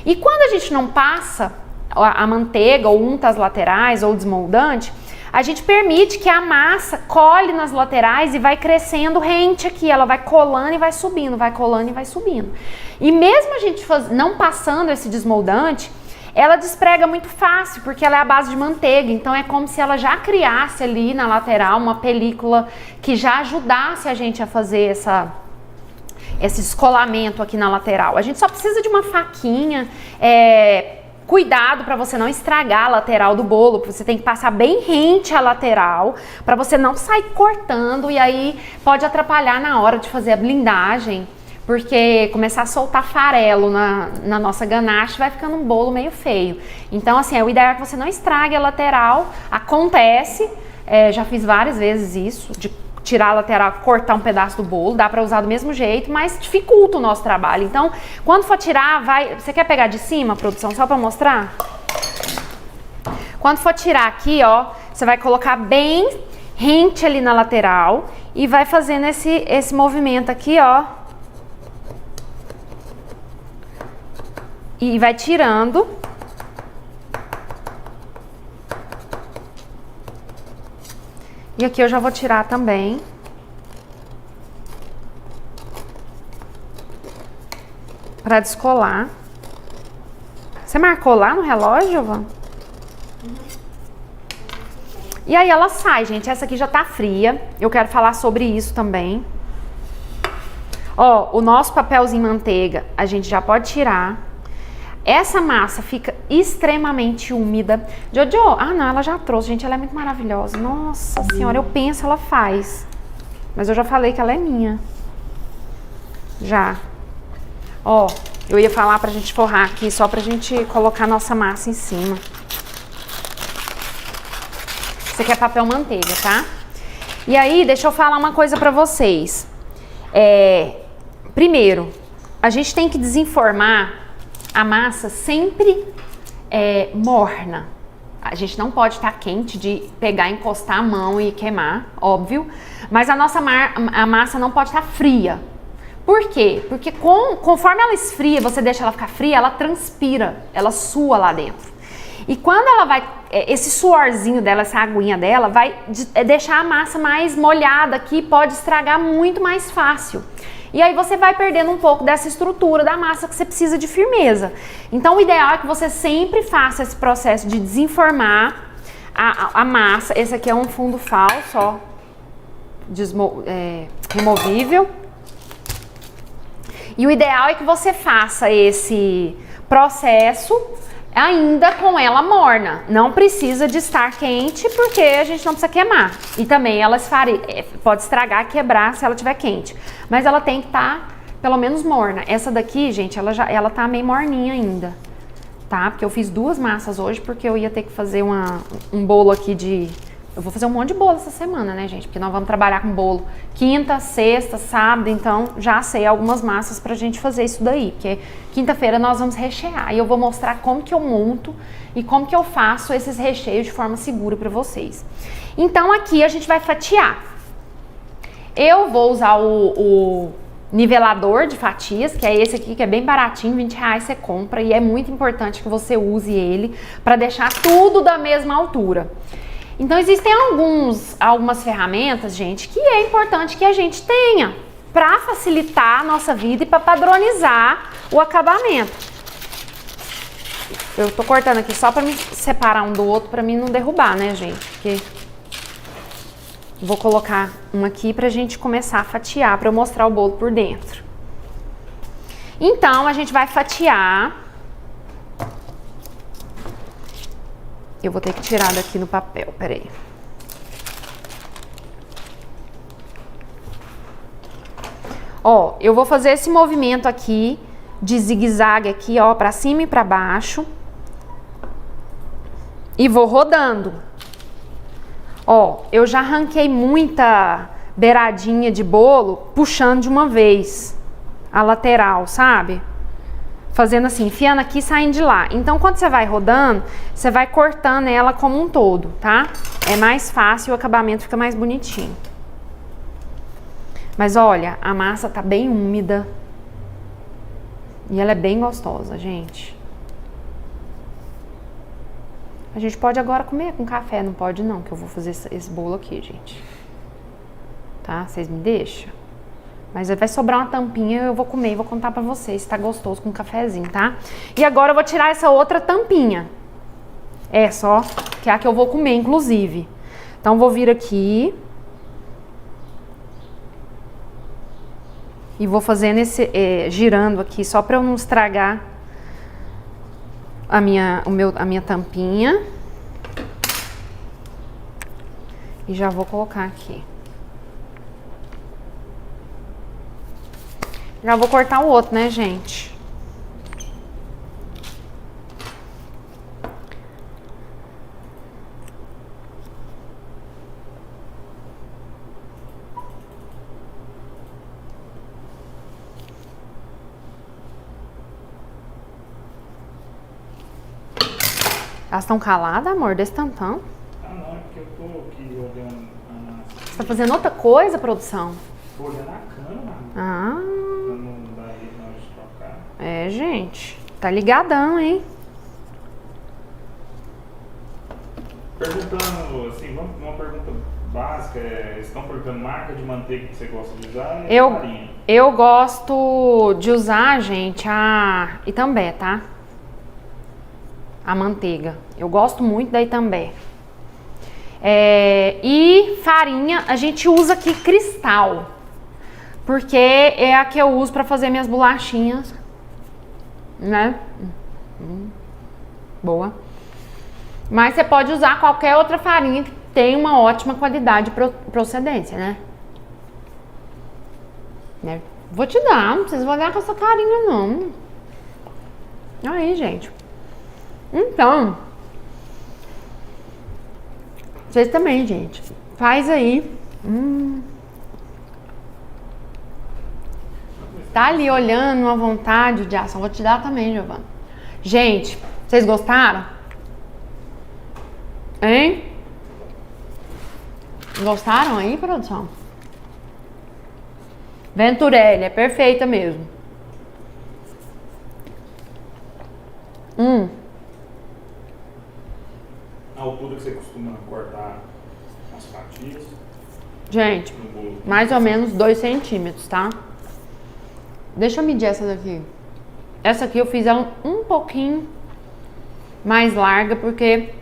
E quando a gente não passa a manteiga ou unta as laterais ou desmoldante, a gente permite que a massa cole nas laterais e vai crescendo rente aqui, ela vai colando e vai subindo, vai colando e vai subindo. E mesmo a gente não passando esse desmoldante, ela desprega muito fácil, porque ela é a base de manteiga, então é como se ela já criasse ali na lateral uma película que já ajudasse a gente a fazer esse descolamento aqui na lateral. A gente só precisa de uma faquinha, cuidado para você não estragar a lateral do bolo, você tem que passar bem rente a lateral, para você não sair cortando e aí pode atrapalhar na hora de fazer a blindagem, porque começar a soltar farelo na nossa ganache vai ficando um bolo meio feio. Então, assim, o ideal é que você não estrague a lateral. Acontece, já fiz várias vezes isso, de tirar a lateral, cortar um pedaço do bolo, dá para usar do mesmo jeito, mas dificulta o nosso trabalho. Então, quando for tirar, você quer pegar de cima, produção, só para mostrar? Quando for tirar aqui, ó, você vai colocar bem rente ali na lateral e vai fazendo esse movimento aqui, ó. E vai tirando. E aqui eu já vou tirar também. Pra descolar. Você marcou lá no relógio, Giovana? E aí ela sai, gente. Essa aqui já tá fria. Eu quero falar sobre isso também. Ó, o nosso papelzinho manteiga, a gente já pode tirar. Essa massa fica extremamente úmida. Jojo, não, ela já trouxe, gente, ela é muito maravilhosa. Nossa senhora, eu penso, ela faz. Mas eu já falei que ela é minha. Já. Ó, eu ia falar pra gente forrar aqui, só pra gente colocar nossa massa em cima. Isso aqui é papel manteiga, tá? E aí, deixa eu falar uma coisa pra vocês. Primeiro, a gente tem que desenformar a massa sempre morna. A gente não pode estar quente de pegar, encostar a mão e queimar, óbvio. Mas a nossa a massa não pode estar fria. Por quê? Porque conforme ela esfria, você deixa ela ficar fria, ela transpira, ela sua lá dentro. E quando ela vai, esse suorzinho dela, essa aguinha dela, vai deixar a massa mais molhada aqui, pode estragar muito mais fácil. E aí você vai perdendo um pouco dessa estrutura da massa que você precisa de firmeza. Então o ideal é que você sempre faça esse processo de desenformar a massa. Esse aqui é um fundo falso, ó, removível. E o ideal é que você faça esse processo ainda com ela morna. Não precisa de estar quente, porque a gente não precisa queimar. E também ela pode estragar, quebrar se ela estiver quente. Mas ela tem que estar pelo menos morna. Essa daqui, gente, ela tá meio morninha ainda, tá? Porque eu fiz 2 massas hoje, porque eu ia ter que fazer um bolo aqui de... Eu vou fazer um monte de bolo essa semana, né, gente? Porque nós vamos trabalhar com bolo quinta, sexta, sábado, então já sei algumas massas pra gente fazer isso daí. Porque quinta-feira nós vamos rechear e eu vou mostrar como que eu monto e como que eu faço esses recheios de forma segura pra vocês. Então aqui a gente vai fatiar. Eu vou usar o nivelador de fatias, que é esse aqui, que é bem baratinho, R$20 você compra, e é muito importante que você use ele pra deixar tudo da mesma altura. Então existem algumas ferramentas, gente, que é importante que a gente tenha para facilitar a nossa vida e para padronizar o acabamento. Eu tô cortando aqui só para me separar um do outro, para mim não derrubar, né, gente? Porque vou colocar um aqui pra gente começar a fatiar, para eu mostrar o bolo por dentro. Então a gente vai fatiar. Eu vou ter que tirar daqui no papel, peraí. Ó, eu vou fazer esse movimento aqui, de zigue-zague aqui, ó, pra cima e pra baixo. E vou rodando. Ó, eu já arranquei muita beiradinha de bolo, puxando de uma vez a lateral, sabe? Fazendo assim, enfiando aqui e saindo de lá. Então, quando você vai rodando, você vai cortando ela como um todo, tá? É mais fácil e o acabamento fica mais bonitinho. Mas olha, a massa tá bem úmida. E ela é bem gostosa, gente. A gente pode agora comer com café, não pode não, que eu vou fazer esse bolo aqui, gente. Tá? Vocês me deixam? Mas vai sobrar uma tampinha, eu vou comer e vou contar pra vocês se tá gostoso com um cafezinho, tá? E agora eu vou tirar essa outra tampinha. Essa, ó, que é a que eu vou comer, inclusive. Então, vou vir aqui. E vou fazendo girando aqui, só pra eu não estragar a minha tampinha. E já vou colocar aqui. Já vou cortar o outro, né, gente? Elas estão caladas, amor? Desse tantão? Ah, não, é porque eu tô aqui olhando a massa. Você tá fazendo outra coisa, produção? Tô olhando a câmera. Ah... Não dá aí na hora de trocar. É, gente, tá ligadão, hein? Perguntando, assim, uma pergunta básica, estão perguntando marca de manteiga que você gosta de usar? Eu gosto de usar, gente, a Itambé, tá? A manteiga. Eu gosto muito da Itambé. E farinha, a gente usa aqui Cristal. Porque é a que eu uso pra fazer minhas bolachinhas, né? Boa. Mas você pode usar qualquer outra farinha que tem uma ótima qualidade de procedência, né? Vou te dar, não precisa olhar com essa carinha, não. Aí, gente. Então, vocês também, gente. Faz aí. Tá ali olhando à vontade de ação. Vou te dar também, Giovana. Gente, vocês gostaram? Hein? Gostaram aí, produção? Venturelli, é perfeita mesmo. A altura que você costuma cortar as fatias? Gente, No bolo. mais ou menos 2 centímetros, tá? Deixa eu medir essa daqui. Essa aqui eu fiz ela um pouquinho mais larga, porque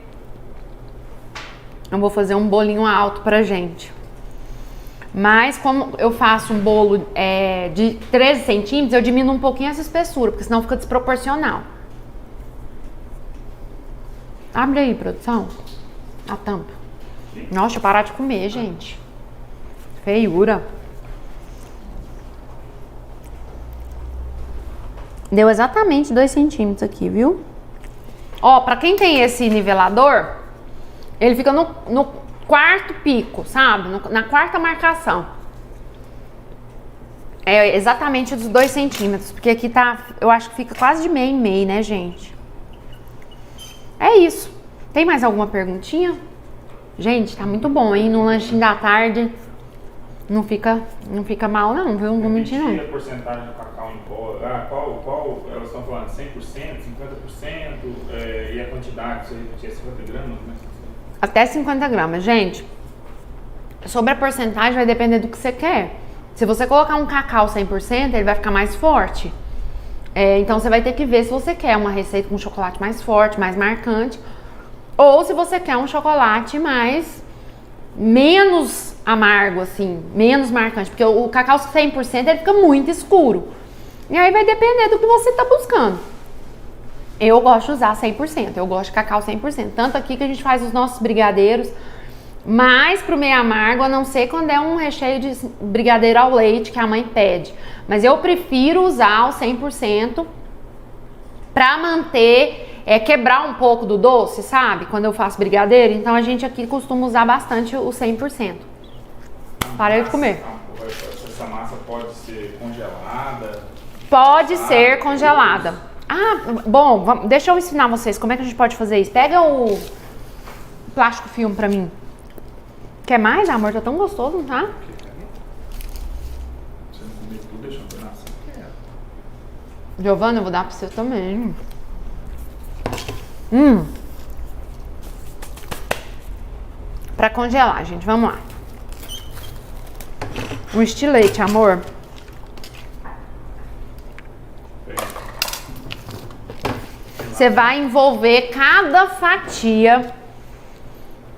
eu vou fazer um bolinho alto pra gente. Mas como eu faço um bolo de 13 centímetros, eu diminuo um pouquinho essa espessura, porque senão fica desproporcional. Abre aí, produção. A tampa. Nossa, deixa eu parar de comer, gente. Feiura. Deu exatamente 2 centímetros aqui, viu? Ó, pra quem tem esse nivelador, ele fica no quarto pico, sabe? Na quarta marcação. É exatamente dos 2 centímetros, porque aqui tá, eu acho que fica quase de meio em meio, né, gente? É isso. Tem mais alguma perguntinha? Gente, tá muito bom, hein? No lanchinho da tarde não fica mal não, viu? Não vou mentir não. A porcentagem do cacau em pó, qual elas estão falando? 100%, 50%? E a quantidade, se repetir, é 50 gramas? Né? Até 50 gramas. Gente, sobre a porcentagem vai depender do que você quer. Se você colocar um cacau 100%, ele vai ficar mais forte. Então você vai ter que ver se você quer uma receita com chocolate mais forte, mais marcante, ou se você quer um chocolate menos amargo, assim, menos marcante, porque o cacau 100% ele fica muito escuro. E aí vai depender do que você está buscando. Eu gosto de usar 100%, eu gosto de cacau 100%. Tanto aqui que a gente faz os nossos brigadeiros mais pro meio amargo, a não ser quando é um recheio de brigadeiro ao leite que a mãe pede. Mas eu prefiro usar o 100% pra manter, quebrar um pouco do doce, sabe? Quando eu faço brigadeiro, então a gente aqui costuma usar bastante o 100%. Parei de comer. Essa massa pode ser congelada? Pode ser congelada. Bom, deixa eu ensinar vocês como é que a gente pode fazer isso. Pega o plástico filme pra mim. Quer mais, amor? Tá tão gostoso, não tá? Você não comer tudo, deixa um pedaço. Giovana, eu vou dar pra você também. Pra congelar, gente, vamos lá. Um estilete, amor. Você vai envolver cada fatia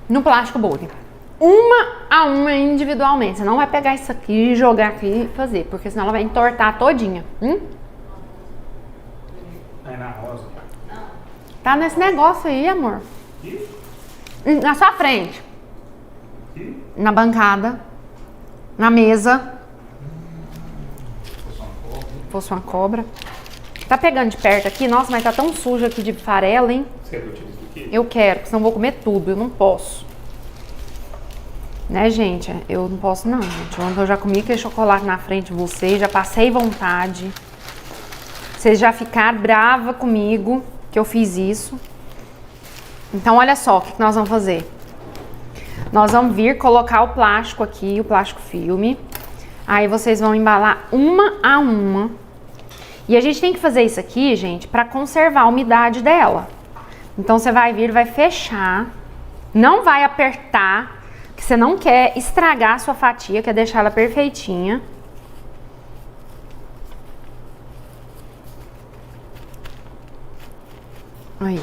no plástico bowling. Uma a uma individualmente. Você não vai pegar isso aqui e jogar aqui e fazer, porque senão ela vai entortar todinha. É na rosa. Tá nesse negócio aí, amor. Aqui? Na sua frente. Aqui? Na bancada. Na mesa. Fosse uma cobra. Tá pegando de perto aqui? Nossa, mas tá tão sujo aqui de farelo, hein? Você quer que eu tire isso aqui? Eu quero, porque senão eu vou comer tudo. Eu não posso. Né, gente? Eu não posso não, gente. Ontem eu já comi aquele chocolate na frente de vocês, já passei vontade. Vocês já ficaram brava comigo que eu fiz isso. Então, olha só o que nós vamos fazer. Nós vamos vir colocar o plástico aqui, o plástico filme. Aí vocês vão embalar uma a uma. E a gente tem que fazer isso aqui, gente, para conservar a umidade dela. Então, você vai vir, vai fechar. Não vai apertar, que você não quer estragar a sua fatia, quer deixar ela perfeitinha. Aí.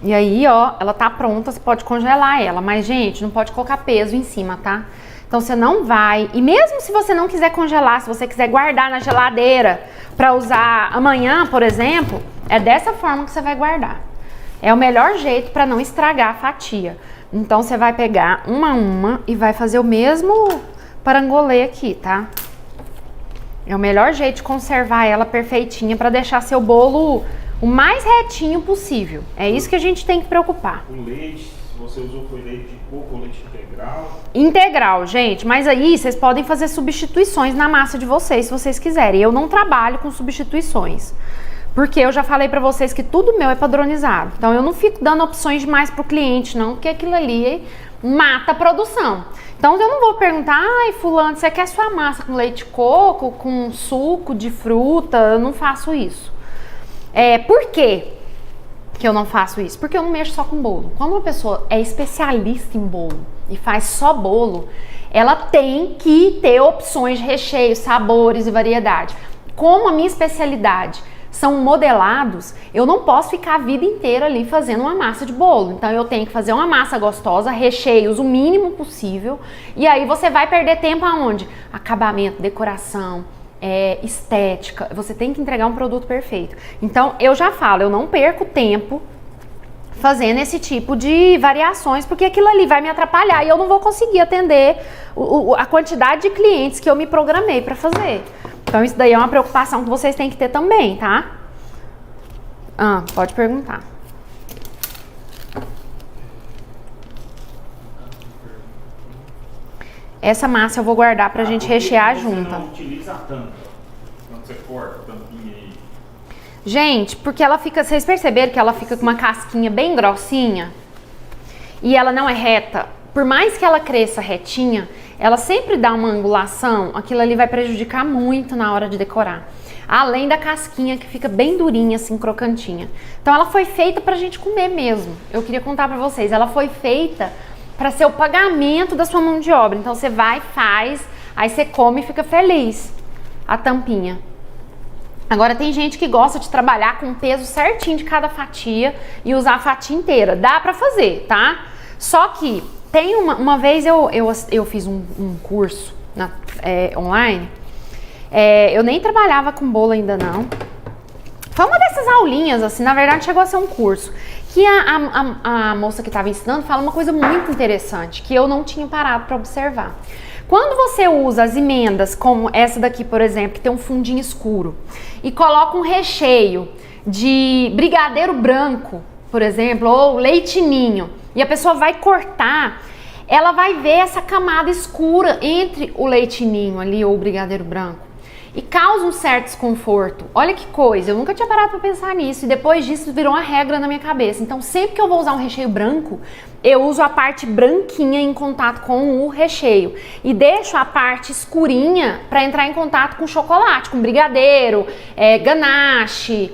E aí, ó, ela tá pronta, você pode congelar ela. Mas, gente, não pode colocar peso em cima, tá? Então, você não vai... E mesmo se você não quiser congelar, se você quiser guardar na geladeira pra usar amanhã, por exemplo, é dessa forma que você vai guardar. É o melhor jeito pra não estragar a fatia. Então, você vai pegar uma a uma e vai fazer o mesmo parangolê aqui, tá? É o melhor jeito de conservar ela perfeitinha para deixar seu bolo o mais retinho possível. É isso que a gente tem que preocupar. O leite, se você usou foi leite de coco ou leite integral? Integral, gente. Mas aí vocês podem fazer substituições na massa de vocês, se vocês quiserem. Eu não trabalho com substituições. Porque eu já falei pra vocês que tudo meu é padronizado. Então eu não fico dando opções demais pro cliente, não. Porque aquilo ali mata a produção. Então eu não vou perguntar, ai fulano, você quer sua massa com leite de coco, com suco de fruta? Eu não faço isso. Por quê que eu não faço isso? Porque eu não mexo só com bolo. Quando uma pessoa é especialista em bolo e faz só bolo, ela tem que ter opções de recheio, sabores e variedade. Como a minha especialidade são modelados, eu não posso ficar a vida inteira ali fazendo uma massa de bolo. Então eu tenho que fazer uma massa gostosa, recheios o mínimo possível, e aí você vai perder tempo aonde? Acabamento, decoração, estética. Você tem que entregar um produto perfeito. Então eu já falo, eu não perco tempo fazendo esse tipo de variações, porque aquilo ali vai me atrapalhar e eu não vou conseguir atender a quantidade de clientes que eu me programei para fazer. Então isso daí é uma preocupação que vocês têm que ter também, tá? Pode perguntar. Essa massa eu vou guardar pra gente rechear junto. Você não utiliza a tampa quando você corta a tampinha aí? Gente, porque ela fica... Vocês perceberam que ela fica com uma casquinha bem grossinha? E ela não é reta? Por mais que ela cresça retinha, ela sempre dá uma angulação, aquilo ali vai prejudicar muito na hora de decorar. Além da casquinha que fica bem durinha, assim, crocantinha. Então ela foi feita pra gente comer mesmo. Eu queria contar pra vocês, ela foi feita para ser o pagamento da sua mão de obra. Então você vai, faz, aí você come e fica feliz. A tampinha. Agora tem gente que gosta de trabalhar com o peso certinho de cada fatia e usar a fatia inteira. Dá pra fazer, tá? Só que tem uma vez eu fiz um curso online. Eu nem trabalhava com bolo ainda não. Foi uma dessas aulinhas, assim, na verdade chegou a ser um curso. Que a moça que estava ensinando fala uma coisa muito interessante, que eu não tinha parado para observar. Quando você usa as emendas, como essa daqui, por exemplo, que tem um fundinho escuro, e coloca um recheio de brigadeiro branco, por exemplo, ou leite ninho, e a pessoa vai cortar, ela vai ver essa camada escura entre o leite ninho ali, ou o brigadeiro branco. E causa um certo desconforto. Olha que coisa, eu nunca tinha parado para pensar nisso. E depois disso virou uma regra na minha cabeça. Então sempre que eu vou usar um recheio branco, eu uso a parte branquinha em contato com o recheio. E deixo a parte escurinha para entrar em contato com chocolate, com brigadeiro, ganache,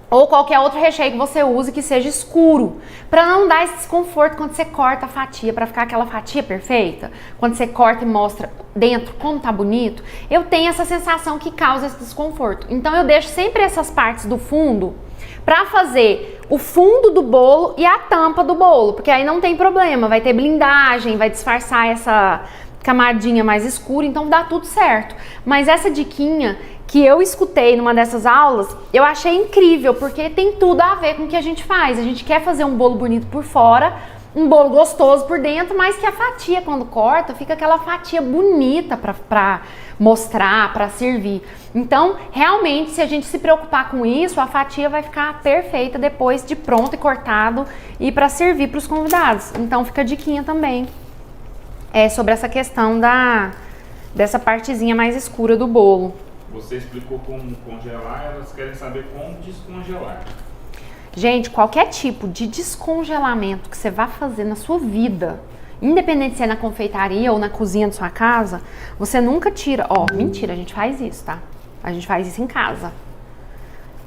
ou qualquer outro recheio que você use que seja escuro, para não dar esse desconforto quando você corta a fatia, para ficar aquela fatia perfeita. Quando você corta e mostra dentro como tá bonito, eu tenho essa sensação que causa esse desconforto. Então eu deixo sempre essas partes do fundo para fazer o fundo do bolo e a tampa do bolo, porque aí não tem problema, vai ter blindagem, vai disfarçar essa camadinha mais escura, então dá tudo certo. Mas essa diquinha que eu escutei numa dessas aulas, eu achei incrível, porque tem tudo a ver com o que a gente faz. A gente quer fazer um bolo bonito por fora, um bolo gostoso por dentro, mas que a fatia, quando corta, fica aquela fatia bonita pra mostrar, pra servir. Então, realmente, se a gente se preocupar com isso, a fatia vai ficar perfeita depois de pronto e cortado e pra servir pros convidados. Então, fica a diquinha também. Sobre essa questão dessa partezinha mais escura do bolo. Você explicou como congelar, elas querem saber como descongelar. Gente, qualquer tipo de descongelamento que você vá fazer na sua vida, independente se é na confeitaria ou na cozinha da sua casa, você nunca tira... Mentira, a gente faz isso, tá? A gente faz isso em casa.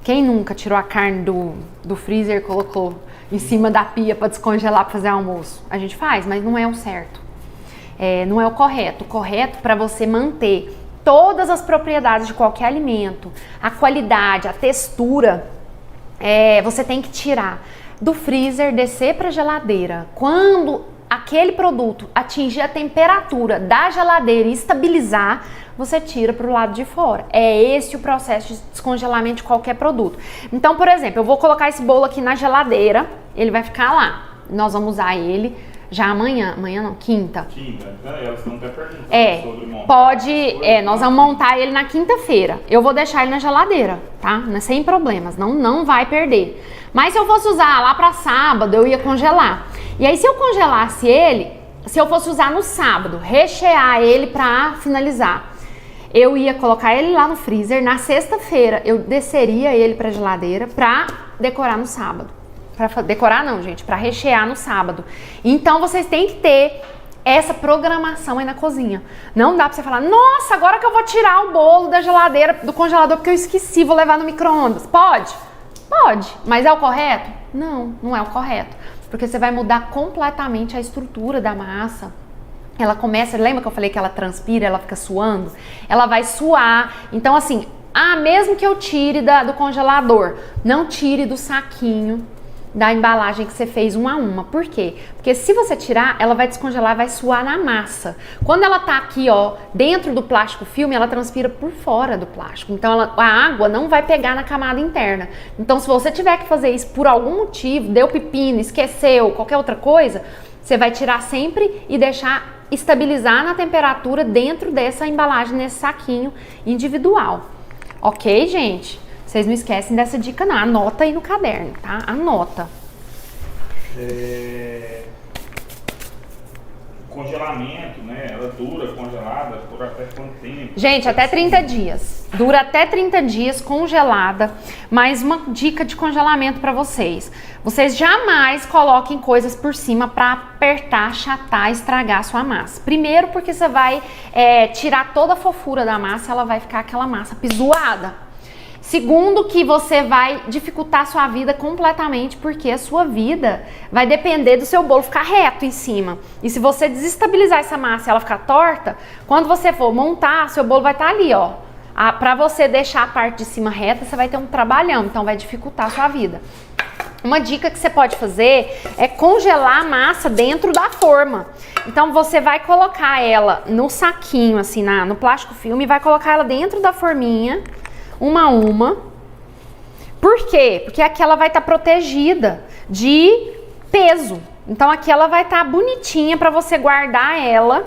Quem nunca tirou a carne do freezer e colocou em cima da pia para descongelar para fazer almoço? A gente faz, mas não é o certo. Não é o correto. O correto para você manter todas as propriedades de qualquer alimento, a qualidade, a textura, você tem que tirar do freezer, descer para a geladeira. Quando aquele produto atingir a temperatura da geladeira e estabilizar, você tira para o lado de fora. É esse o processo de descongelamento de qualquer produto. Então, por exemplo, eu vou colocar esse bolo aqui na geladeira, ele vai ficar lá. Nós vamos usar ele já amanhã não, quinta. Quinta, elas estão até perguntando sobre montar. Pode, nós vamos montar ele na quinta-feira. Eu vou deixar ele na geladeira, tá? Sem problemas, não vai perder. Mas se eu fosse usar lá pra sábado, eu ia congelar. E aí se eu congelasse ele, se eu fosse usar no sábado, rechear ele pra finalizar, eu ia colocar ele lá no freezer, na sexta-feira eu desceria ele pra geladeira pra decorar no sábado. Pra decorar não, gente, pra rechear no sábado. Então vocês têm que ter essa programação aí na cozinha. Não dá pra você falar, nossa, agora que eu vou tirar o bolo da geladeira, do congelador, porque eu esqueci, vou levar no micro-ondas. Pode? Pode. Mas é o correto? Não é o correto. Porque você vai mudar completamente a estrutura da massa. Ela começa, lembra que eu falei que ela transpira, ela fica suando? Ela vai suar. Então assim, mesmo que eu tire do congelador, não tire do saquinho da embalagem que você fez uma a uma. Por quê? Porque se você tirar, ela vai descongelar, vai suar na massa. Quando ela tá aqui, ó, dentro do plástico filme, ela transpira por fora do plástico. Então a água não vai pegar na camada interna. Então se você tiver que fazer isso por algum motivo, deu pepino, esqueceu, qualquer outra coisa, você vai tirar sempre e deixar estabilizar na temperatura dentro dessa embalagem, nesse saquinho individual. Ok, gente? Vocês não esquecem dessa dica não, anota aí no caderno, tá? Anota. Congelamento, né? Ela dura congelada por até quanto tempo? Gente, até 30 dias. Dura até 30 dias congelada. Mais uma dica de congelamento para vocês. Vocês jamais coloquem coisas por cima para apertar, achatar, estragar a sua massa. Primeiro porque você vai tirar toda a fofura da massa, ela vai ficar aquela massa pisoada. Segundo, que você vai dificultar a sua vida completamente, porque a sua vida vai depender do seu bolo ficar reto em cima. E se você desestabilizar essa massa e ela ficar torta, quando você for montar, seu bolo vai estar ali, ó. Para você deixar a parte de cima reta, você vai ter um trabalhão, então vai dificultar a sua vida. Uma dica que você pode fazer é congelar a massa dentro da forma. Então você vai colocar ela no saquinho, assim, no plástico filme, e vai colocar ela dentro da forminha, uma a uma. Por quê? Porque aqui ela vai estar protegida de peso. Então aqui ela vai estar bonitinha para você guardar ela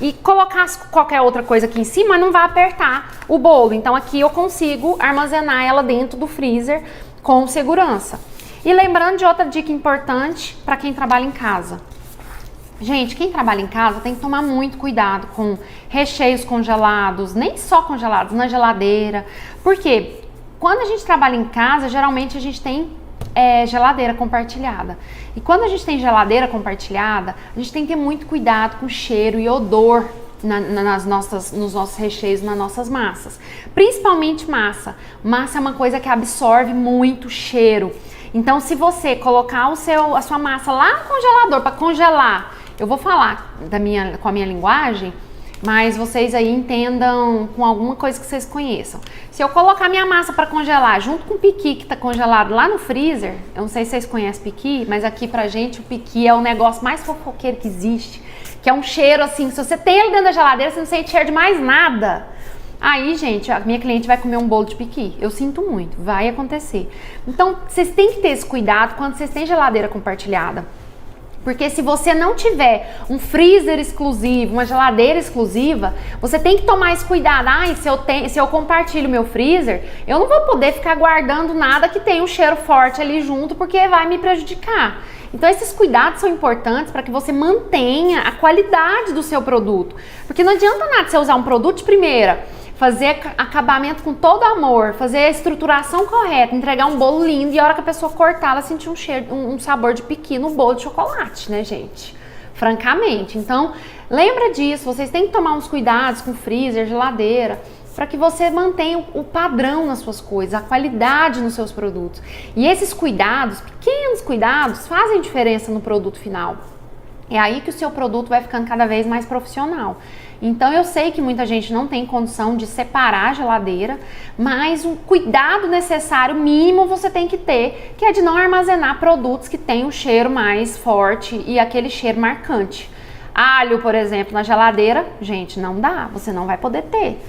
e colocar qualquer outra coisa aqui em cima, mas não vai apertar o bolo. Então aqui eu consigo armazenar ela dentro do freezer com segurança. E lembrando de outra dica importante para quem trabalha em casa. Gente, quem trabalha em casa tem que tomar muito cuidado com recheios congelados, nem só congelados, na geladeira. Porque quando a gente trabalha em casa, geralmente a gente tem geladeira compartilhada. E quando a gente tem geladeira compartilhada, a gente tem que ter muito cuidado com cheiro e odor nos nossos recheios, nas nossas massas. Principalmente massa. Massa é uma coisa que absorve muito cheiro. Então, se você colocar a sua massa lá no congelador para congelar, eu vou falar com a minha linguagem, mas vocês aí entendam com alguma coisa que vocês conheçam. Se eu colocar minha massa para congelar junto com o piqui que está congelado lá no freezer, eu não sei se vocês conhecem piqui, mas aqui pra gente o piqui é o negócio mais fofoqueiro que existe, que é um cheiro assim, se você tem ele dentro da geladeira, você não sente cheiro de mais nada. Aí, gente, a minha cliente vai comer um bolo de piqui. Eu sinto muito, vai acontecer. Então, vocês têm que ter esse cuidado quando vocês têm geladeira compartilhada. Porque se você não tiver um freezer exclusivo, uma geladeira exclusiva, você tem que tomar esse cuidado. Se eu compartilho meu freezer, eu não vou poder ficar guardando nada que tenha um cheiro forte ali junto, porque vai me prejudicar. Então esses cuidados são importantes para que você mantenha a qualidade do seu produto. Porque não adianta nada você usar um produto de primeira, fazer acabamento com todo amor, fazer a estruturação correta, entregar um bolo lindo e a hora que a pessoa cortar, ela sentir um cheiro, um sabor de piqui no bolo de chocolate, né, gente? Francamente. Então, lembra disso, vocês têm que tomar uns cuidados com freezer, geladeira, para que você mantenha o padrão nas suas coisas, a qualidade nos seus produtos. E esses cuidados, pequenos cuidados, fazem diferença no produto final. É aí que o seu produto vai ficando cada vez mais profissional. Então eu sei que muita gente não tem condição de separar a geladeira, mas o cuidado necessário mínimo você tem que ter, que é de não armazenar produtos que têm um cheiro mais forte e aquele cheiro marcante. Alho, por exemplo, na geladeira, gente, não dá, você não vai poder ter.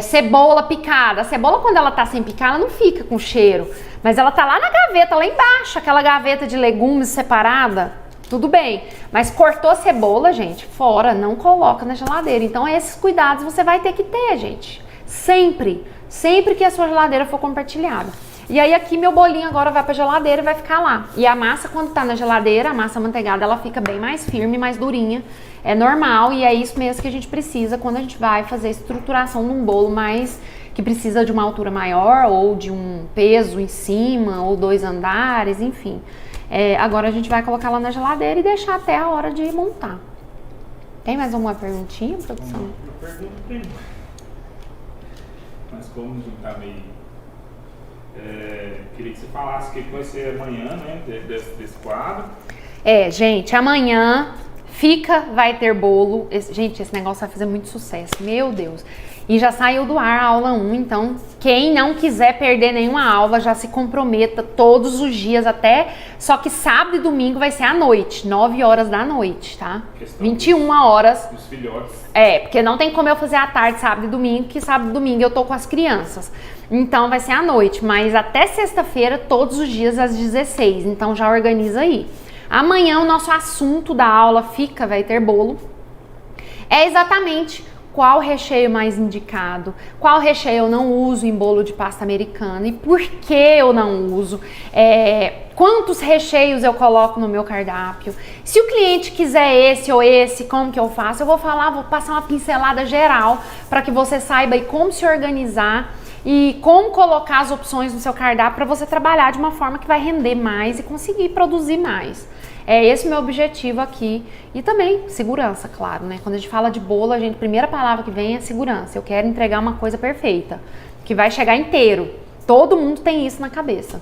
Cebola picada, a cebola quando ela tá sem picar, ela não fica com cheiro, mas ela tá lá na gaveta, lá embaixo, aquela gaveta de legumes separada. tudo bem. Mas cortou cebola, gente, fora, não coloca na geladeira. Então esses cuidados você vai ter que ter, gente. Sempre que a sua geladeira for compartilhada. E aí aqui meu bolinho agora vai pra geladeira e vai ficar lá. E a massa quando tá na geladeira, a massa amanteigada, ela fica bem mais firme, mais durinha. É normal e é isso mesmo que a gente precisa quando a gente vai fazer a estruturação de um bolo mais que precisa de uma altura maior ou de um peso em cima ou 2 andares, enfim. Agora a gente vai colocar lá na geladeira e deixar até a hora de montar. Tem mais alguma perguntinha, produção? Eu pergunto tem. Mas como a gente tá meio... queria que você falasse o que vai ser amanhã, né, desse quadro. Gente, amanhã vai ter bolo. Gente, esse negócio vai fazer muito sucesso, meu Deus. E já saiu do ar a aula 1, então quem não quiser perder nenhuma aula, já se comprometa todos os dias até, só que sábado e domingo vai ser à noite, 9 horas da noite, tá? 21 horas. Os filhotes. Porque não tem como eu fazer à tarde, sábado e domingo, que sábado e domingo eu tô com as crianças. Então vai ser à noite, mas até sexta-feira, todos os dias às 16, então já organiza aí. Amanhã o nosso assunto da aula vai ter bolo. É exatamente qual recheio mais indicado, qual recheio eu não uso em bolo de pasta americana e por que eu não uso, quantos recheios eu coloco no meu cardápio. Se o cliente quiser esse ou esse, como que eu faço? Eu vou passar uma pincelada geral para que você saiba aí como se organizar e como colocar as opções no seu cardápio para você trabalhar de uma forma que vai render mais e conseguir produzir mais. É esse o meu objetivo aqui. E também segurança, claro, né? Quando a gente fala de bolo, a primeira palavra que vem é segurança. Eu quero entregar uma coisa perfeita, que vai chegar inteiro. Todo mundo tem isso na cabeça.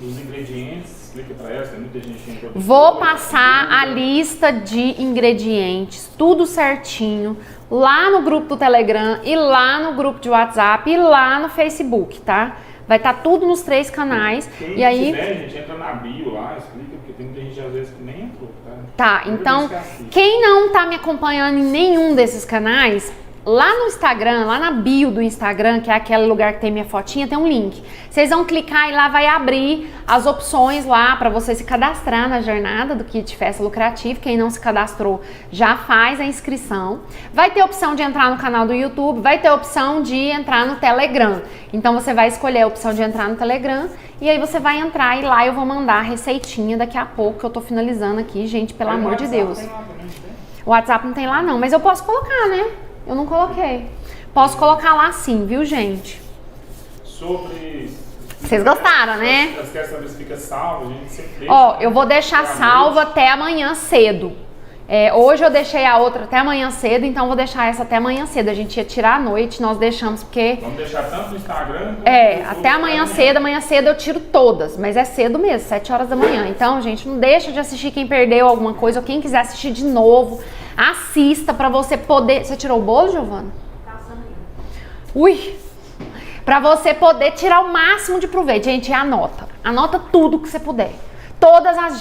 Os ingredientes, explica pra ela, tem muita gente que entrou. Vou passar a lista de ingredientes, tudo certinho, lá no grupo do Telegram e lá no grupo de WhatsApp e lá no Facebook, tá? Vai estar tudo nos 3 canais. Quem e aí tiver, gente, entra na bio lá, explica, porque tem muita gente às vezes que nem entrou, tá? Tá, então, quem não tá me acompanhando em nenhum desses canais, lá no Instagram, lá na bio do Instagram, que é aquele lugar que tem minha fotinha, tem um link. Vocês vão clicar e lá vai abrir as opções lá para você se cadastrar na jornada do Kit Festa Lucrativa. Quem não se cadastrou já faz a inscrição. Vai ter a opção de entrar no canal do YouTube, vai ter a opção de entrar no Telegram. Então você vai escolher a opção de entrar no Telegram e aí você vai entrar e lá eu vou mandar a receitinha daqui a pouco que eu tô finalizando aqui, gente, pelo amor de Deus. O WhatsApp não tem lá não, mas eu posso colocar, né? Eu não coloquei. Posso colocar lá sim, viu, gente? Vocês gostaram, né? As querem saber se fica salvo, a gente sempre deixa. Ó, eu vou deixar salvo até amanhã cedo. Hoje eu deixei a outra até amanhã cedo, então vou deixar essa até amanhã cedo. A gente ia tirar à noite, nós deixamos porque... Vamos deixar tanto no Instagram... quanto até amanhã cedo eu tiro todas, mas é cedo mesmo, 7 horas da manhã. Então, gente, não deixa de assistir quem perdeu alguma coisa ou quem quiser assistir de novo. Assista pra você poder... Você tirou o bolo, Giovana? Ui! Pra você poder tirar o máximo de proveito. Gente, anota tudo que você puder. Todas as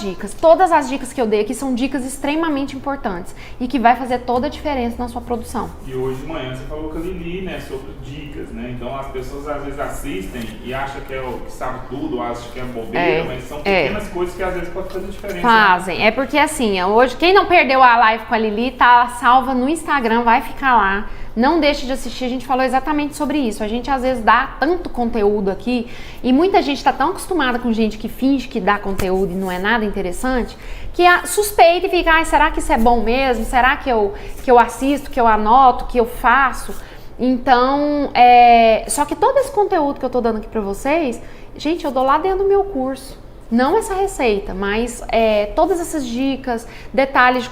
dicas que eu dei aqui são dicas extremamente importantes e que vai fazer toda a diferença na sua produção. E hoje de manhã você falou com a Lili, né, sobre dicas, né? Então as pessoas às vezes assistem e acham que que sabe tudo, acham que é bobeira, mas são pequenas coisas que às vezes podem fazer diferença. Fazem. É porque assim, hoje quem não perdeu a live com a Lili, tá salva no Instagram, vai ficar lá. Não deixe de assistir, a gente falou exatamente sobre isso. A gente às vezes dá tanto conteúdo aqui e muita gente tá tão acostumada com gente que finge que dá conteúdo e não é nada interessante, que suspeita e fica, será que isso é bom mesmo? Será que eu assisto, que eu anoto, que eu faço? Então, só que todo esse conteúdo que eu tô dando aqui pra vocês, gente, eu dou lá dentro do meu curso. Não essa receita, mas todas essas dicas, detalhes de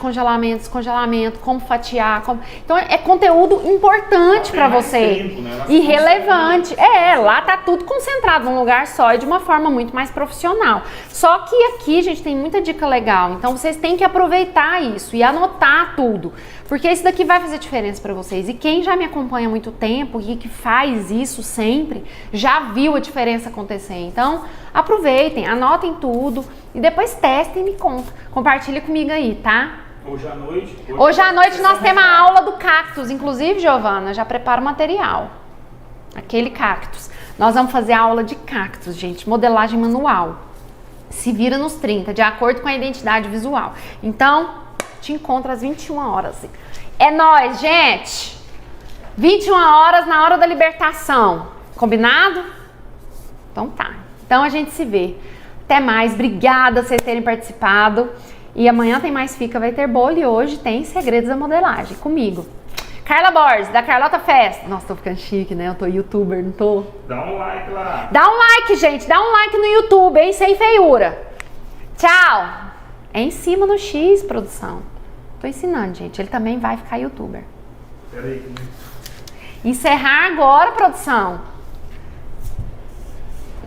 descongelamento, como fatiar. Então é conteúdo importante para você. Tempo, né? E relevante. Lá tá tudo concentrado num lugar só e de uma forma muito mais profissional. Só que aqui, gente, tem muita dica legal. Então vocês têm que aproveitar isso e anotar tudo. Porque isso daqui vai fazer diferença para vocês. E quem já me acompanha há muito tempo e que faz isso sempre, já viu a diferença acontecer. Então, aproveitem, anotem tudo e depois testem e me contam. Compartilhe comigo aí, tá? Hoje à noite... Hoje à noite nós temos a aula do cactus. Inclusive, Giovana, já prepara o material. Aquele cactus. Nós vamos fazer a aula de cactus, gente. Modelagem manual. Se vira nos 30, de acordo com a identidade visual. Então, te encontro às 21 horas. É nóis, gente! 21 horas na hora da libertação. Combinado? Então tá. Então a gente se vê. Até mais. Obrigada por vocês terem participado. E amanhã tem mais Fica, vai ter bolo. E hoje tem Segredos da Modelagem comigo. Carla Borges, da Carlota Festa. Nossa, tô ficando chique, né? Eu tô youtuber, não tô? Dá um like lá. Dá um like, gente. Dá um like no YouTube, hein? Sem feiura. Tchau. É em cima no X, produção. Tô ensinando, gente. Ele também vai ficar youtuber. Peraí. Encerrar agora, produção.